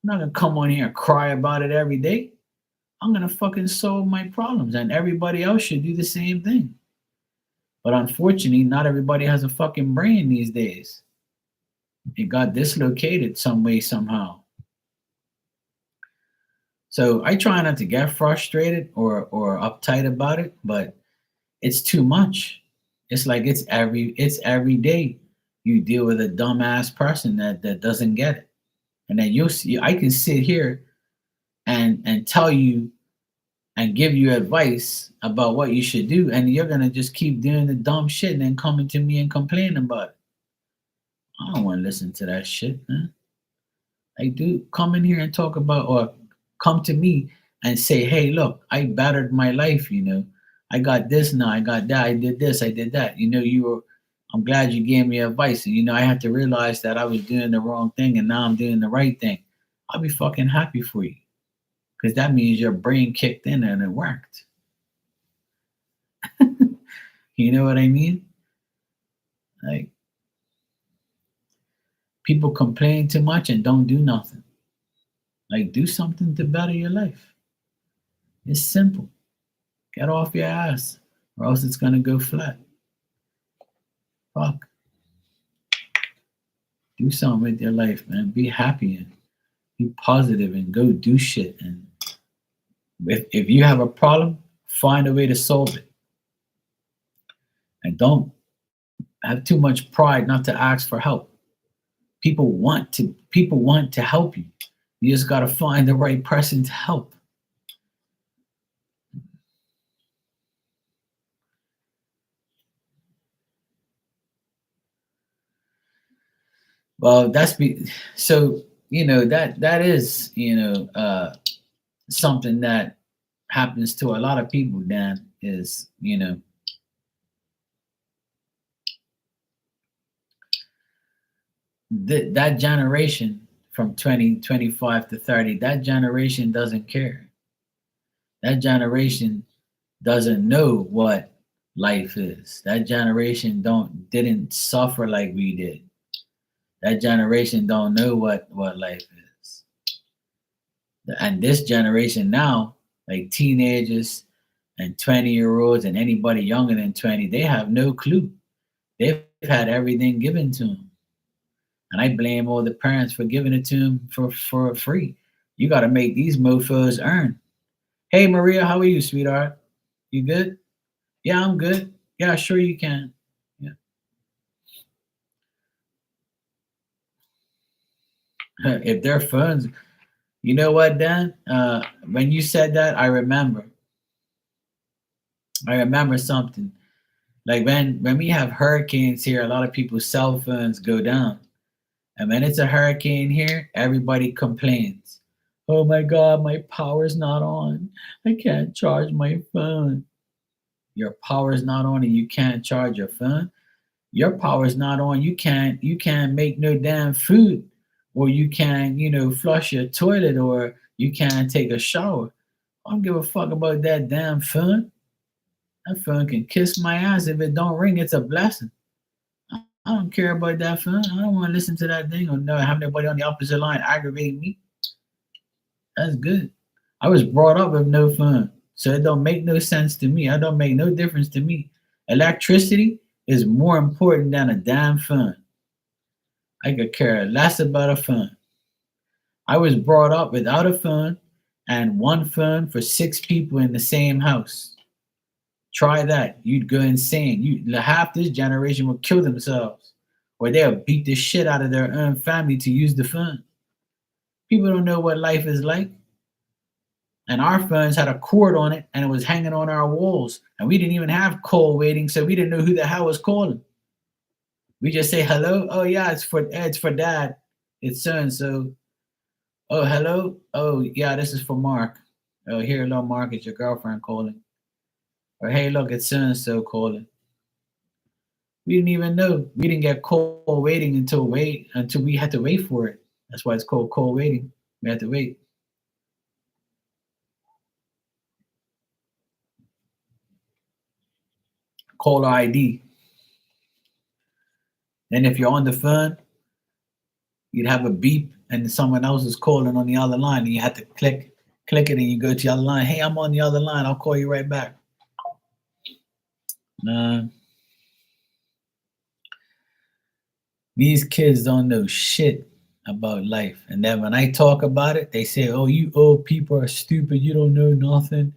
I'm not gonna come on here and cry about it every day. I'm gonna fucking solve my problems, and everybody else should do the same thing. But unfortunately, not everybody has a fucking brain these days. It got dislocated some way somehow. So I try not to get frustrated or uptight about it, but it's too much. It's like it's every day you deal with a dumbass person that doesn't get it. And then you'll see I can sit here and tell you and give you advice about what you should do, and you're gonna just keep doing the dumb shit and then coming to me and complaining about it. I don't want to listen to that shit, man. Like, dude, come in here and talk about, or come to me and say, hey, look, I battered my life, I got this now, I got that, I did this, I did that. You were, I'm glad you gave me advice. And I had to realize that I was doing the wrong thing and now I'm doing the right thing. I'll be fucking happy for you. Because that means your brain kicked in and it worked. You know what I mean? Like, people complain too much and don't do nothing. Like, do something to better your life. It's simple. Get off your ass, or else it's gonna go flat. Fuck. Do something with your life, man. Be happy and be positive and go do shit. And if you have a problem, find a way to solve it. And don't have too much pride not to ask for help. People want to help you. You just gotta find the right person to help. Well, so that is something that happens to a lot of people. Dan, is that generation from 20, 25 to 30, that generation doesn't care. That generation doesn't know what life is. That generation didn't suffer like we did. That generation don't know what life is. And this generation now, like teenagers and 20-year-olds and anybody younger than 20, they have no clue. They've had everything given to them. And I blame all the parents for giving it to them for free. You got to make these mofos earn. Hey, Maria, how are you, sweetheart? You good? Yeah, I'm good. Yeah, sure you can. Yeah. If their phones, you know what, Dan? When you said that, I remember something. Like when we have hurricanes here, a lot of people's cell phones go down. And when it's a hurricane here, everybody complains. Oh my God, my power's not on. I can't charge my phone. Your power's not on and you can't charge your phone. Your power's not on. You can't make no damn food, or you can't, flush your toilet, or you can't take a shower. I don't give a fuck about that damn phone. That phone can kiss my ass. If it don't ring, it's a blessing. I don't care about that phone. I don't want to listen to that thing or no have nobody on the opposite line aggravating me. That's good. I was brought up with no phone, so it don't make no sense to me. It don't make no difference to me. Electricity is more important than a damn phone. I could care less about a phone. I was brought up without a phone and one phone for six people in the same house. Try that. You'd go insane. Half this generation will kill themselves, or they'll beat the shit out of their own family to use the phone. People don't know what life is like. And our phones had a cord on it and it was hanging on our walls. And we didn't even have call waiting, so we didn't know who the hell was calling. We just say hello. Oh yeah, it's for dad. It's so and so. Oh hello. Oh yeah, this is for Mark. Oh here, hello Mark, it's your girlfriend calling. Or hey, look, it's so and so calling. We didn't even know. We didn't get call waiting until we had to wait for it. That's why it's called call waiting. We had to wait. Caller ID. And if you're on the phone, you'd have a beep and someone else is calling on the other line and you have to click it and you go to the other line. Hey, I'm on the other line. I'll call you right back. Nah, these kids don't know shit about life. And then when I talk about it, they say, oh, you old people are stupid. You don't know nothing.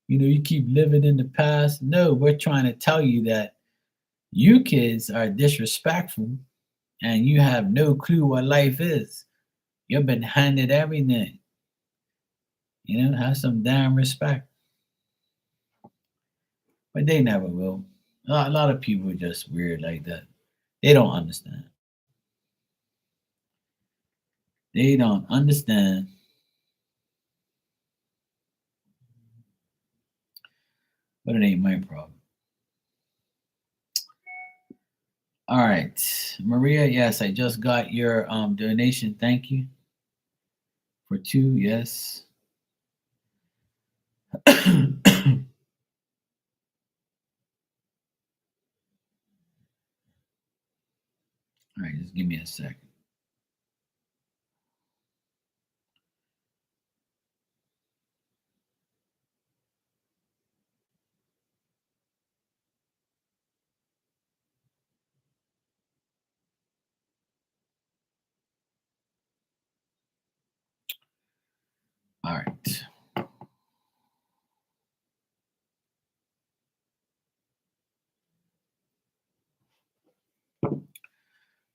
You keep living in the past. No, we're trying to tell you that you kids are disrespectful and you have no clue what life is. You've been handed everything. Have some damn respect. But they never will. A lot of people are just weird like that. They don't understand. They don't understand. But it ain't my problem. All right, Maria. Yes, I just got your donation. Thank you for two. Yes. All right, just give me a second. All right.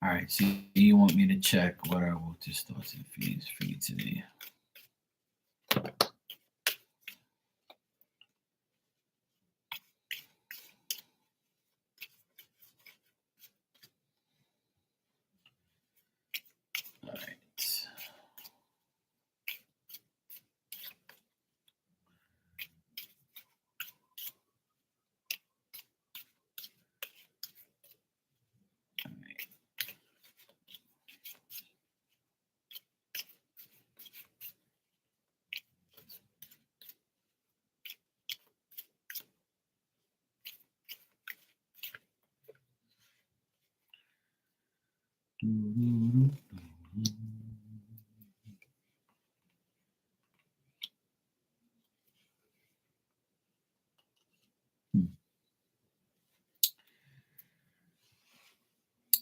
All right. So you want me to check what are Walter's thoughts and feelings for you today? All right. All right.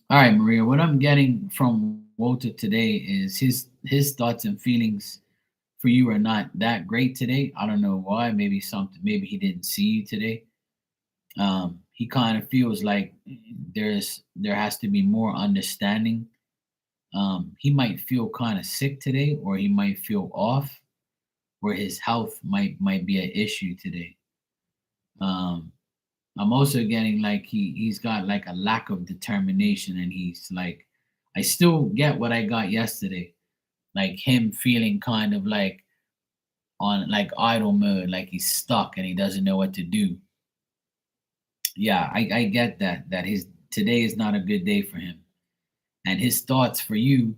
All right, Maria. What I'm getting from Walter today is his thoughts and feelings for you are not that great today. I don't know why. Maybe something. Maybe he didn't see you today. He kind of feels like there has to be more understanding. He might feel kind of sick today, or he might feel off, or his health might be an issue today. Um, I'm also getting like he's got like a lack of determination, and he's like, I still get what I got yesterday, like him feeling kind of like on like idle mode, like he's stuck and he doesn't know what to do. Yeah, I get that his today is not a good day for him, and his thoughts for you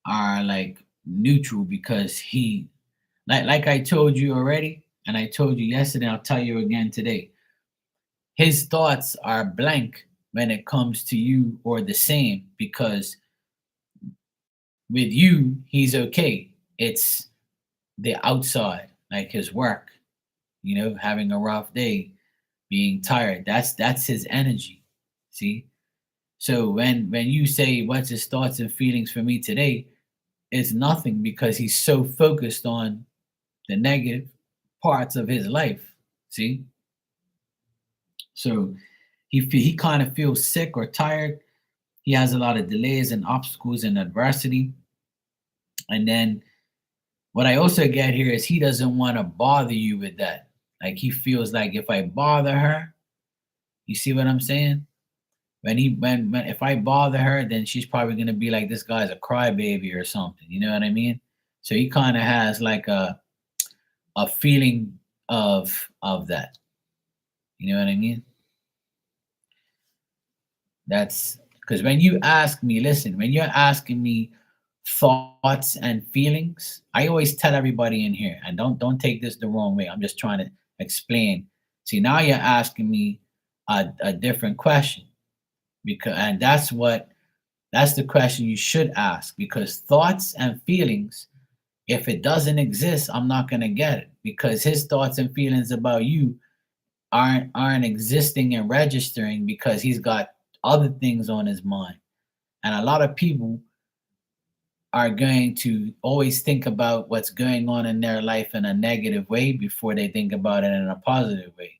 are like neutral because he like I told you already, and I told you yesterday, I'll tell you again today. His thoughts are blank when it comes to you or the same because with you he's okay. It's the outside, like his work, having a rough day, being tired. That's his energy. See? So when you say what's his thoughts and feelings for me today, it's nothing because he's so focused on the negative parts of his life. See? So he kind of feels sick or tired. He has a lot of delays and obstacles and adversity. And then what I also get here is he doesn't want to bother you with that. Like he feels like if I bother her, you see what I'm saying? When if I bother her, then she's probably gonna be like this guy's a crybaby or something. You know what I mean? So he kind of has like a feeling of that. You know what I mean? That's because when you ask me, listen, when you're asking me thoughts and feelings, I always tell everybody in here, and don't take this the wrong way. I'm just trying to explain. See, now you're asking me a different question because, and that's the question you should ask because thoughts and feelings, if it doesn't exist, I'm not gonna get it because his thoughts and feelings about you aren't existing and registering because he's got other things on his mind. And a lot of people are going to always think about what's going on in their life in a negative way before they think about it in a positive way.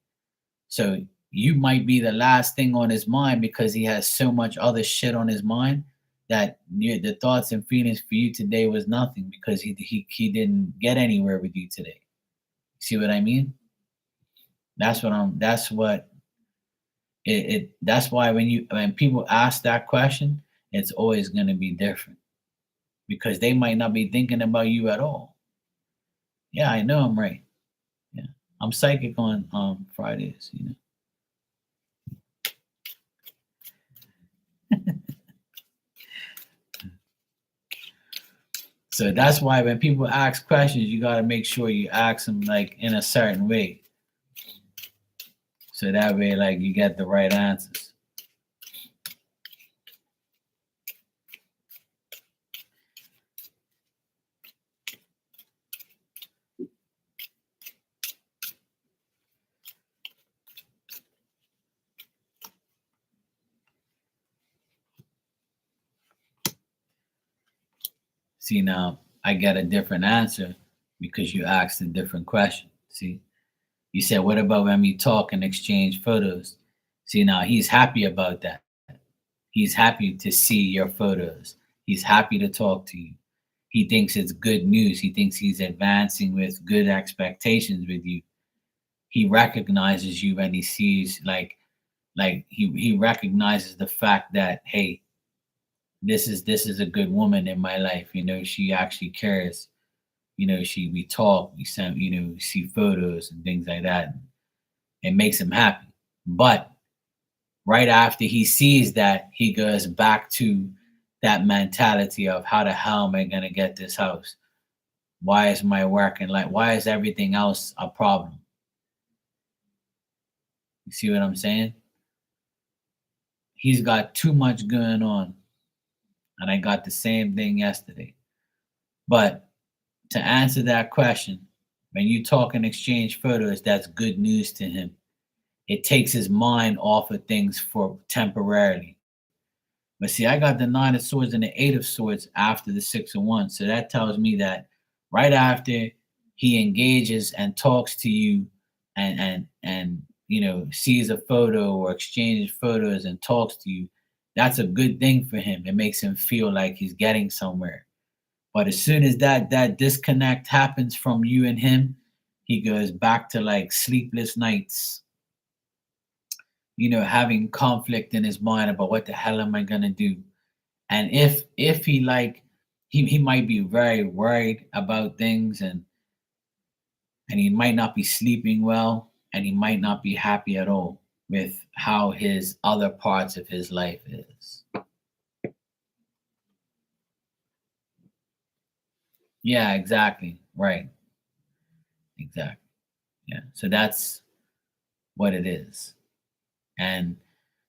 So you might be the last thing on his mind because he has so much other shit on his mind that the thoughts and feelings for you today was nothing because he didn't get anywhere with you today. See what I mean? That's what that's why when people ask that question, it's always going to be different because they might not be thinking about you at all. Yeah, I know I'm right. Yeah, I'm psychic on Fridays. So that's why when people ask questions, you got to make sure you ask them like in a certain way. So that way, like you get the right answers. See, now I get a different answer because you asked a different question. See, you said, what about when we talk and exchange photos? See, now he's happy about that. He's happy to see your photos. He's happy to talk to you. He thinks it's good news. He thinks he's advancing with good expectations with you. He recognizes you when he sees he recognizes the fact that, hey, this is a good woman in my life. She actually cares. We talk, we send, we see photos and things like that. It makes him happy. But right after he sees that, he goes back to that mentality of, how the hell am I gonna get this house? Why is my work, and like, why is everything else a problem? You see what I'm saying? He's got too much going on. And I got the same thing yesterday. But to answer that question, when you talk and exchange photos, that's good news to him. It takes his mind off of things for temporarily. But see, I got the Nine of Swords and the Eight of Swords after the Six of Wands. So that tells me that right after he engages and talks to you and sees a photo or exchanges photos and talks to you, that's a good thing for him. It makes him feel like he's getting somewhere. But as soon as that disconnect happens from you and him, he goes back to like sleepless nights, having conflict in his mind about what the hell am I gonna do. And if he like he might be very worried about things, and he might not be sleeping well, and he might not be happy at all with how his other parts of his life is. Yeah, exactly. Right. Exactly. Yeah. So that's what it is. And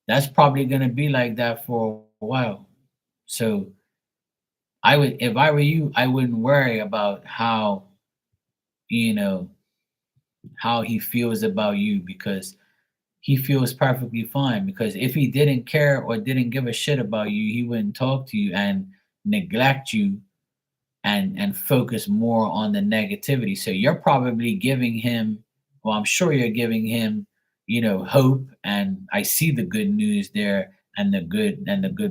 that's probably going to be like that for a while. So if I were you, I wouldn't worry about you know, how he feels about you, because he feels perfectly fine. Because if he didn't care or didn't give a shit about you, he wouldn't talk to you and neglect you and focus more on the negativity. So you're probably giving him, well, I'm sure you're giving him, hope. And I see the good news there, and the good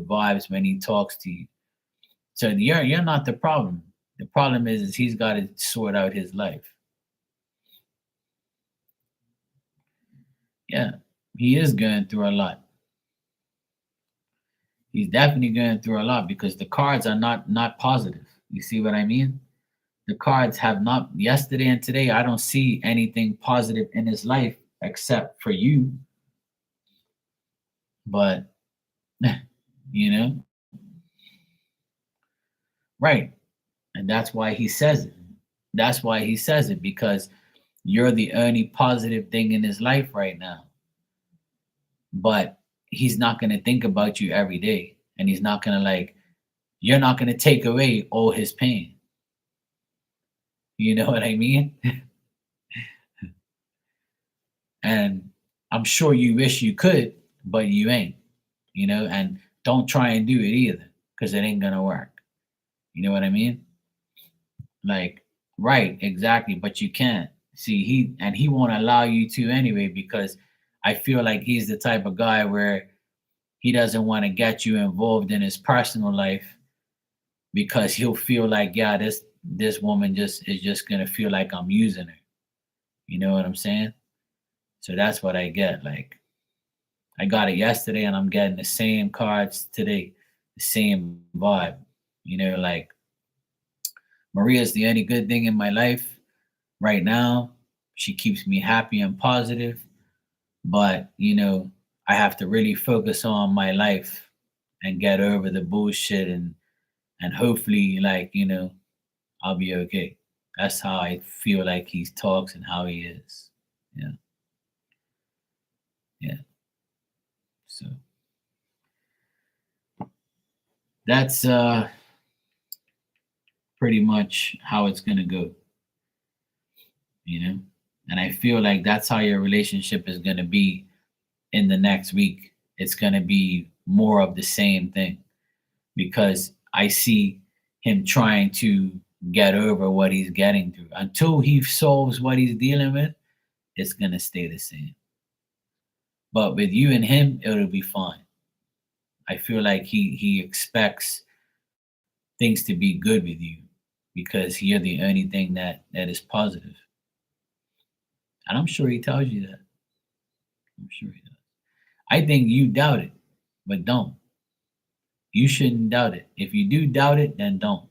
vibes when he talks to you. So you're not the problem. The problem is he's got to sort out his life. Yeah, he is going through a lot. He's definitely going through a lot because the cards are not positive. You see what I mean? The cards have not, yesterday and today, I don't see anything positive in his life except for you. But you know, right. And that's why he says it. That's why he says it, because you're the only positive thing in his life right now. But he's not going to think about you every day. And he's not going to you're not going to take away all his pain. You know what I mean? And I'm sure you wish you could, but you ain't, and don't try and do it either, because it ain't going to work. You know what I mean? Like, right, exactly. But you can't. See, he won't allow you to anyway, because I feel like he's the type of guy where he doesn't want to get you involved in his personal life, because he'll feel like, yeah, this woman just is just gonna feel like I'm using her. You know what I'm saying? So that's what I get. Like, I got it yesterday and I'm getting the same cards today, the same vibe. Like, Maria's the only good thing in my life right now. She keeps me happy and positive, but I have to really focus on my life and get over the bullshit, and hopefully, like, I'll be okay. That's how I feel like he talks and how he is. Yeah, yeah. So that's pretty much how it's gonna go, you know. And I feel like that's how your relationship is gonna be in the next week. It's gonna be more of the same thing because I see him trying to get over what he's getting through. Until he solves what he's dealing with, it's gonna stay the same. But with you and him, it'll be fine. I feel like he expects things to be good with you because you're the only thing that is positive. And I'm sure he tells you that. I'm sure he does. I think you doubt it, but don't. You shouldn't doubt it. If you do doubt it, then don't.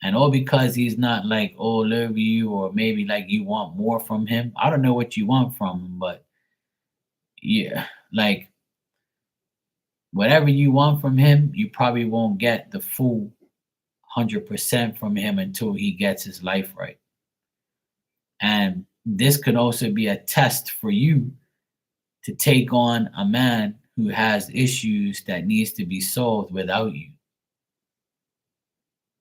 And all because he's not like all over you, or maybe like you want more from him. I don't know what you want from him, but yeah, like whatever you want from him, you probably won't get the full 100% from him until he gets his life right. And this could also be a test for you to take on a man who has issues that needs to be solved without you.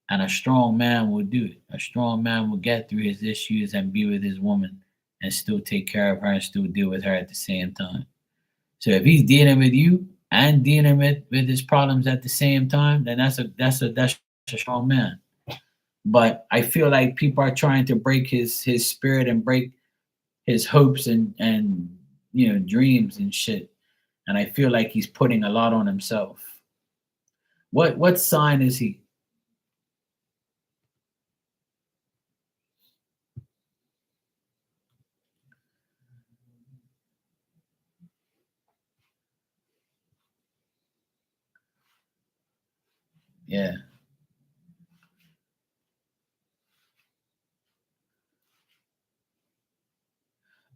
And a strong man will do it. A strong man will get through his issues and be with his woman and still take care of her and still deal with her at the same time. So if he's dealing with you and dealing with his problems at the same time, then that's a strong man. But I feel like people are trying to break his spirit and break his hopes and dreams and shit. And I feel like he's putting a lot on himself. What sign is he? Yeah.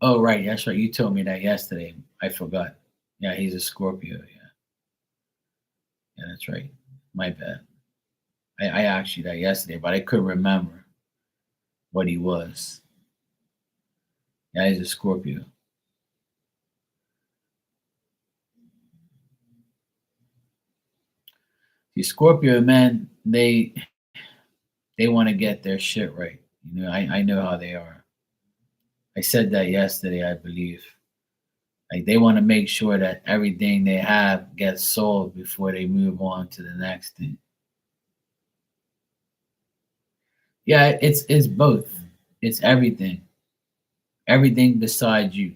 Oh, right. That's right. You told me that yesterday. I forgot. Yeah, he's a Scorpio. Yeah. Yeah, that's right. My bad. I asked you that yesterday, but I couldn't remember what he was. Yeah, he's a Scorpio. See, Scorpio man, they want to get their shit right. I know how they are. I said that yesterday, I believe. Like they want to make sure that everything they have gets solved before they move on to the next thing. Yeah, it's both. It's everything. Everything besides you.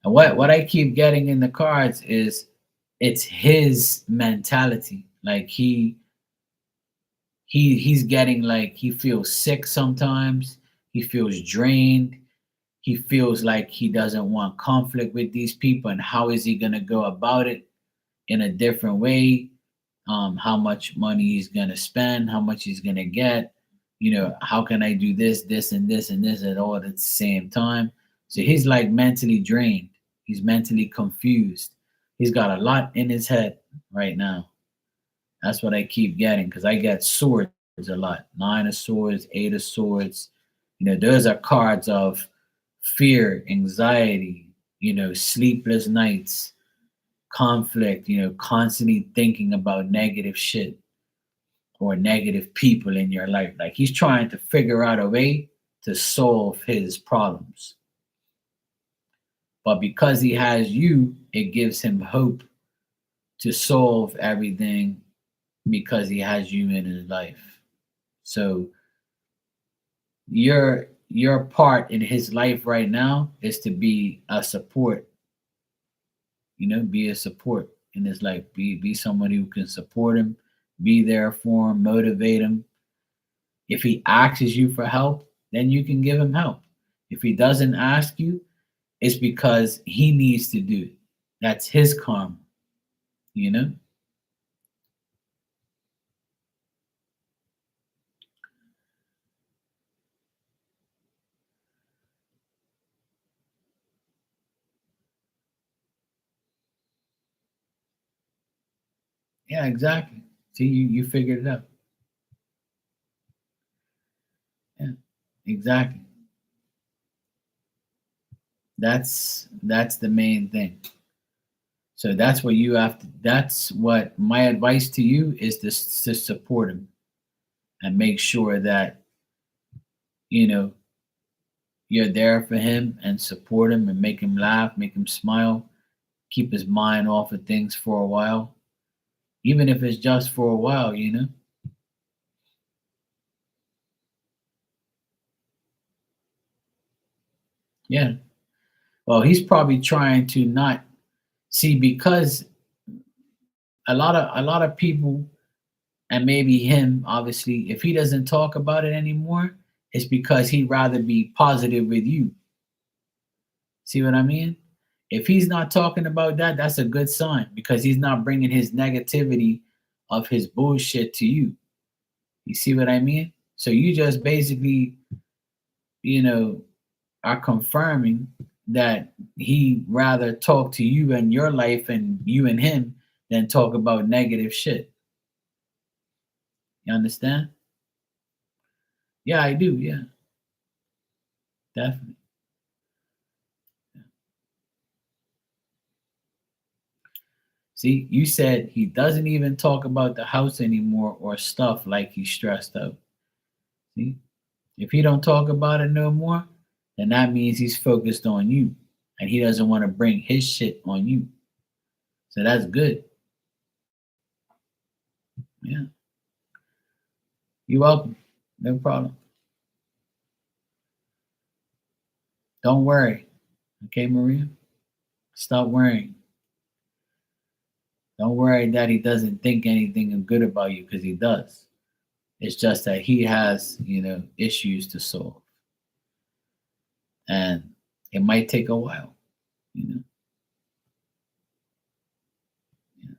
And what I keep getting in the cards is it's his mentality. Like he's getting like he feels sick sometimes. He feels drained. He feels like he doesn't want conflict with these people, and how is he going to go about it in a different way? How much money he's going to spend, how much he's going to get, how can I do this and this and this at all at the same time? So he's like mentally drained. He's mentally confused. He's got a lot in his head right now. That's what I keep getting because I get swords a lot. Nine of swords, eight of swords. Those are cards of fear, anxiety, sleepless nights, conflict, constantly thinking about negative shit or negative people in your life. Like he's trying to figure out a way to solve his problems. But because he has you, it gives him hope to solve everything because he has you in his life. So your part in his life right now is to be a support, be a support in his life. Be somebody who can support him, be there for him, motivate him. If he asks you for help, then you can give him help. If he doesn't ask you, it's because he needs to do it. That's his karma, you know? Yeah, exactly. See, you figured it out. Yeah, exactly. That's the main thing. So that's what you have to. That's what my advice to you is to support him and make sure that you know you're there for him and support him and make him laugh, make him smile, keep his mind off of things for a while, even if it's just for a while. Yeah. Well, he's probably trying to not see because a lot of people and maybe him obviously if he doesn't talk about it anymore it's because he'd rather be positive with you. See what I mean? If he's not talking about that, that's a good sign because he's not bringing his negativity of his bullshit to you. You see what I mean? So you just basically, you know, are confirming that he rather talk to you and your life and you and him than talk about negative shit. You understand? Yeah, I do. Yeah, definitely. See, you said he doesn't even talk about the house anymore or stuff like he's stressed out. See, if he don't talk about it no more, then that means he's focused on you and he doesn't want to bring his shit on you. So that's good. Yeah, you're welcome. No problem. Don't worry. Okay, Maria? Stop worrying. Don't worry that he doesn't think anything good about you because he does. It's just that he has, issues to solve. And it might take a while, you know. Yeah.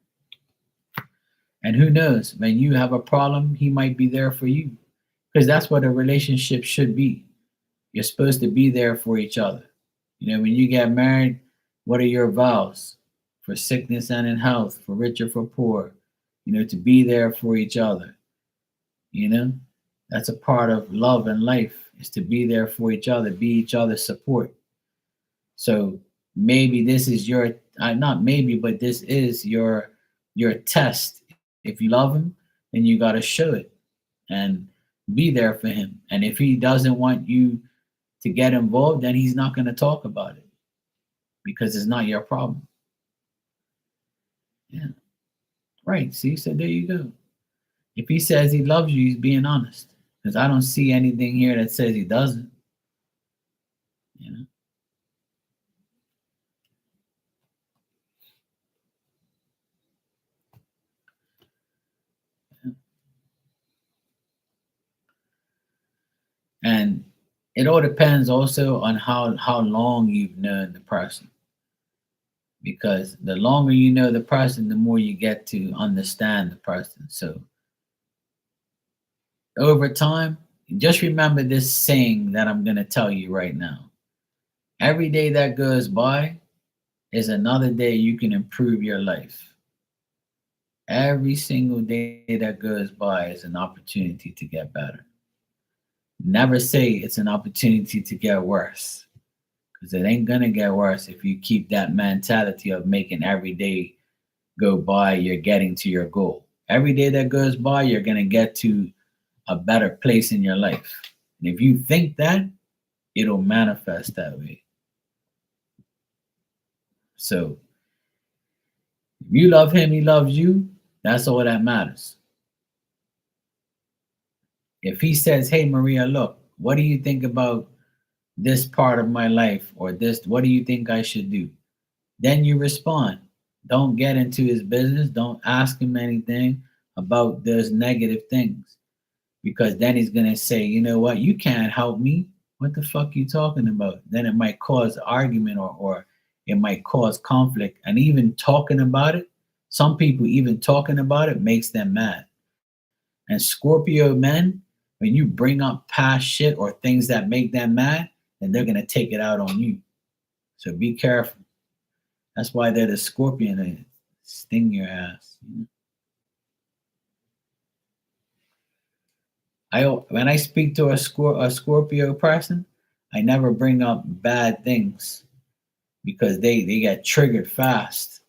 And who knows, when you have a problem, he might be there for you. Because that's what a relationship should be. You're supposed to be there for each other. When you get married, what are your vows? For sickness and in health, for rich or for poor, to be there for each other. You know, that's a part of love and life is to be there for each other, be each other's support. So maybe this is your not maybe, but this is your test. If you love him, then you got to show it and be there for him. And if he doesn't want you to get involved, then he's not going to talk about it because it's not your problem. Yeah, right. See, so there you go. If he says he loves you, he's being honest. Because I don't see anything here that says he doesn't. You know. And it all depends also on how long you've known the person. Because the longer you know the person, the more you get to understand the person. So over time, just remember this saying that I'm going to tell you right now. Every day that goes by is another day you can improve your life. Every single day that goes by is an opportunity to get better. Never say it's an opportunity to get worse because it ain't going to get worse if you keep that mentality of making every day go by, you're getting to your goal. Every day that goes by, you're going to get to a better place in your life. And if you think that, it'll manifest that way. So if you love him, he loves you. That's all that matters. If he says, "Hey, Maria, look, what do you think about this part of my life or this? What do you think I should do?" Then you respond. Don't get into his business. Don't ask him anything about those negative things because then he's going to say, "You know what? You can't help me. What the fuck you talking about?" Then it might cause argument or it might cause conflict. And even talking about it, some people even talking about it makes them mad. And Scorpio men, when you bring up past shit or things that make them mad, then they're gonna take it out on you. So be careful. That's why they're the scorpion and sting your ass. When I speak to a Scorpio person, I never bring up bad things because they get triggered fast.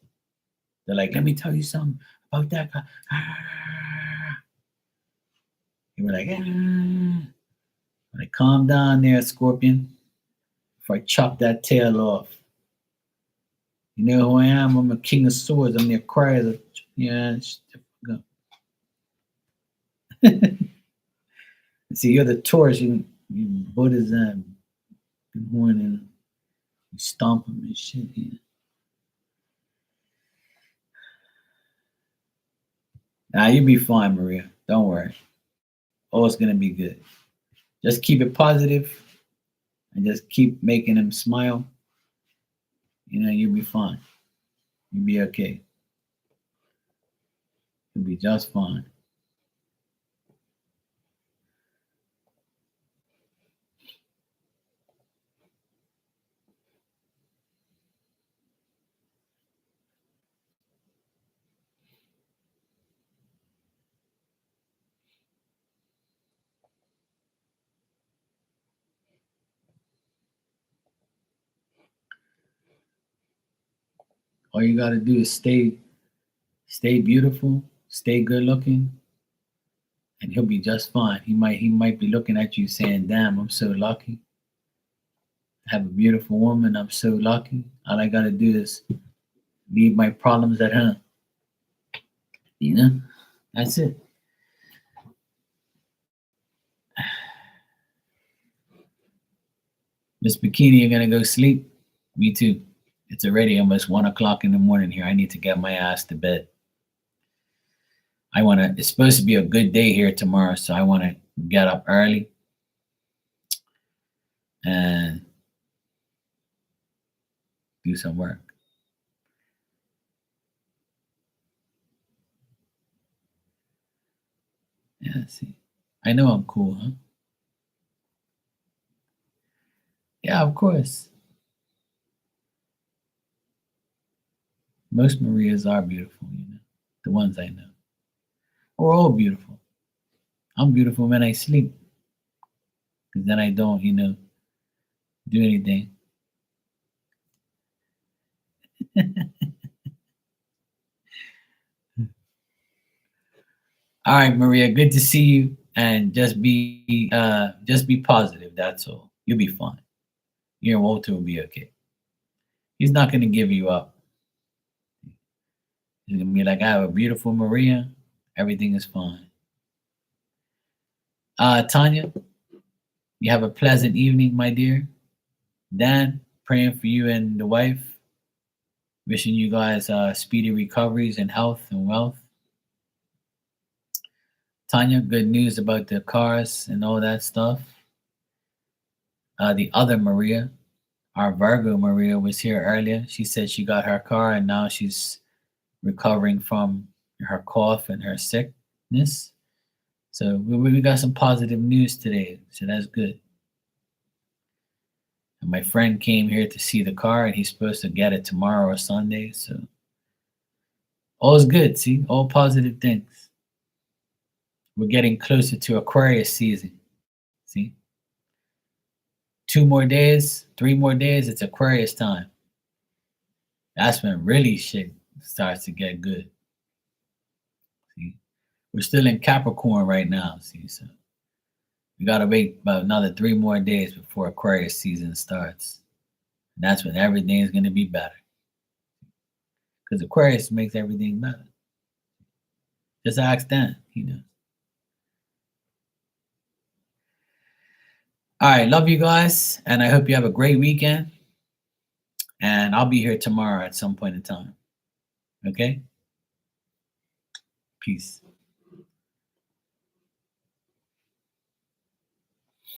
They're like, let me tell you something about that guy. You were like, like, calm down there, Scorpion. Before I chop that tail off. You know who I am? I'm a king of swords. I'm the Aquarius. Yeah. See, you're the Taurus. You Buddhism. Good morning. You stomp them and shit. Yeah. Nah, you'll be fine, Maria. Don't worry. Oh, it's gonna be good. Just keep it positive and just keep making them smile. You know, you'll be fine. You'll be okay. You'll be just fine. All you gotta do is stay beautiful, stay good looking, and he'll be just fine. He might be looking at you saying, "Damn, I'm so lucky. I have a beautiful woman. I'm so lucky. All I gotta do is leave my problems at home." You know, that's it. Miss Bikini, you're gonna go sleep? Me too. It's already almost 1 o'clock in the morning here. I need to get my ass to bed. It's supposed to be a good day here tomorrow, so I wanna get up early and do some work. Yeah, see. I know I'm cool, huh? Yeah, of course. Most Marias are beautiful, you know. The ones I know. We're all beautiful. I'm beautiful when I sleep. Because then I don't, do anything. All right, Maria, good to see you. And just be positive, that's all. You'll be fine. Your Walter will be okay. He's not gonna give you up. He's gonna be like, I have a beautiful Maria, everything is fine. Tanya, you have a pleasant evening, my dear. Dan, praying for you and the wife. Wishing you guys speedy recoveries and health and wealth. Tanya, good news about the cars and all that stuff. The other Maria, our Virgo Maria, was here earlier. She said she got her car and now she's recovering from her cough and her sickness. So we got some positive news today. So that's good. And my friend came here to see the car and he's supposed to get it tomorrow or Sunday. So all is good. See, all positive things. We're getting closer to Aquarius season. See, 2 more days, 3 more days, it's Aquarius time. That's when really shit starts to get good. See, we're still in Capricorn right now. See, so we gotta wait about another 3 more days before Aquarius season starts. And that's when everything is gonna be better. Because Aquarius makes everything better. Just ask Dan, he knows. All right, love you guys, and I hope you have a great weekend. And I'll be here tomorrow at some point in time. Okay? Peace.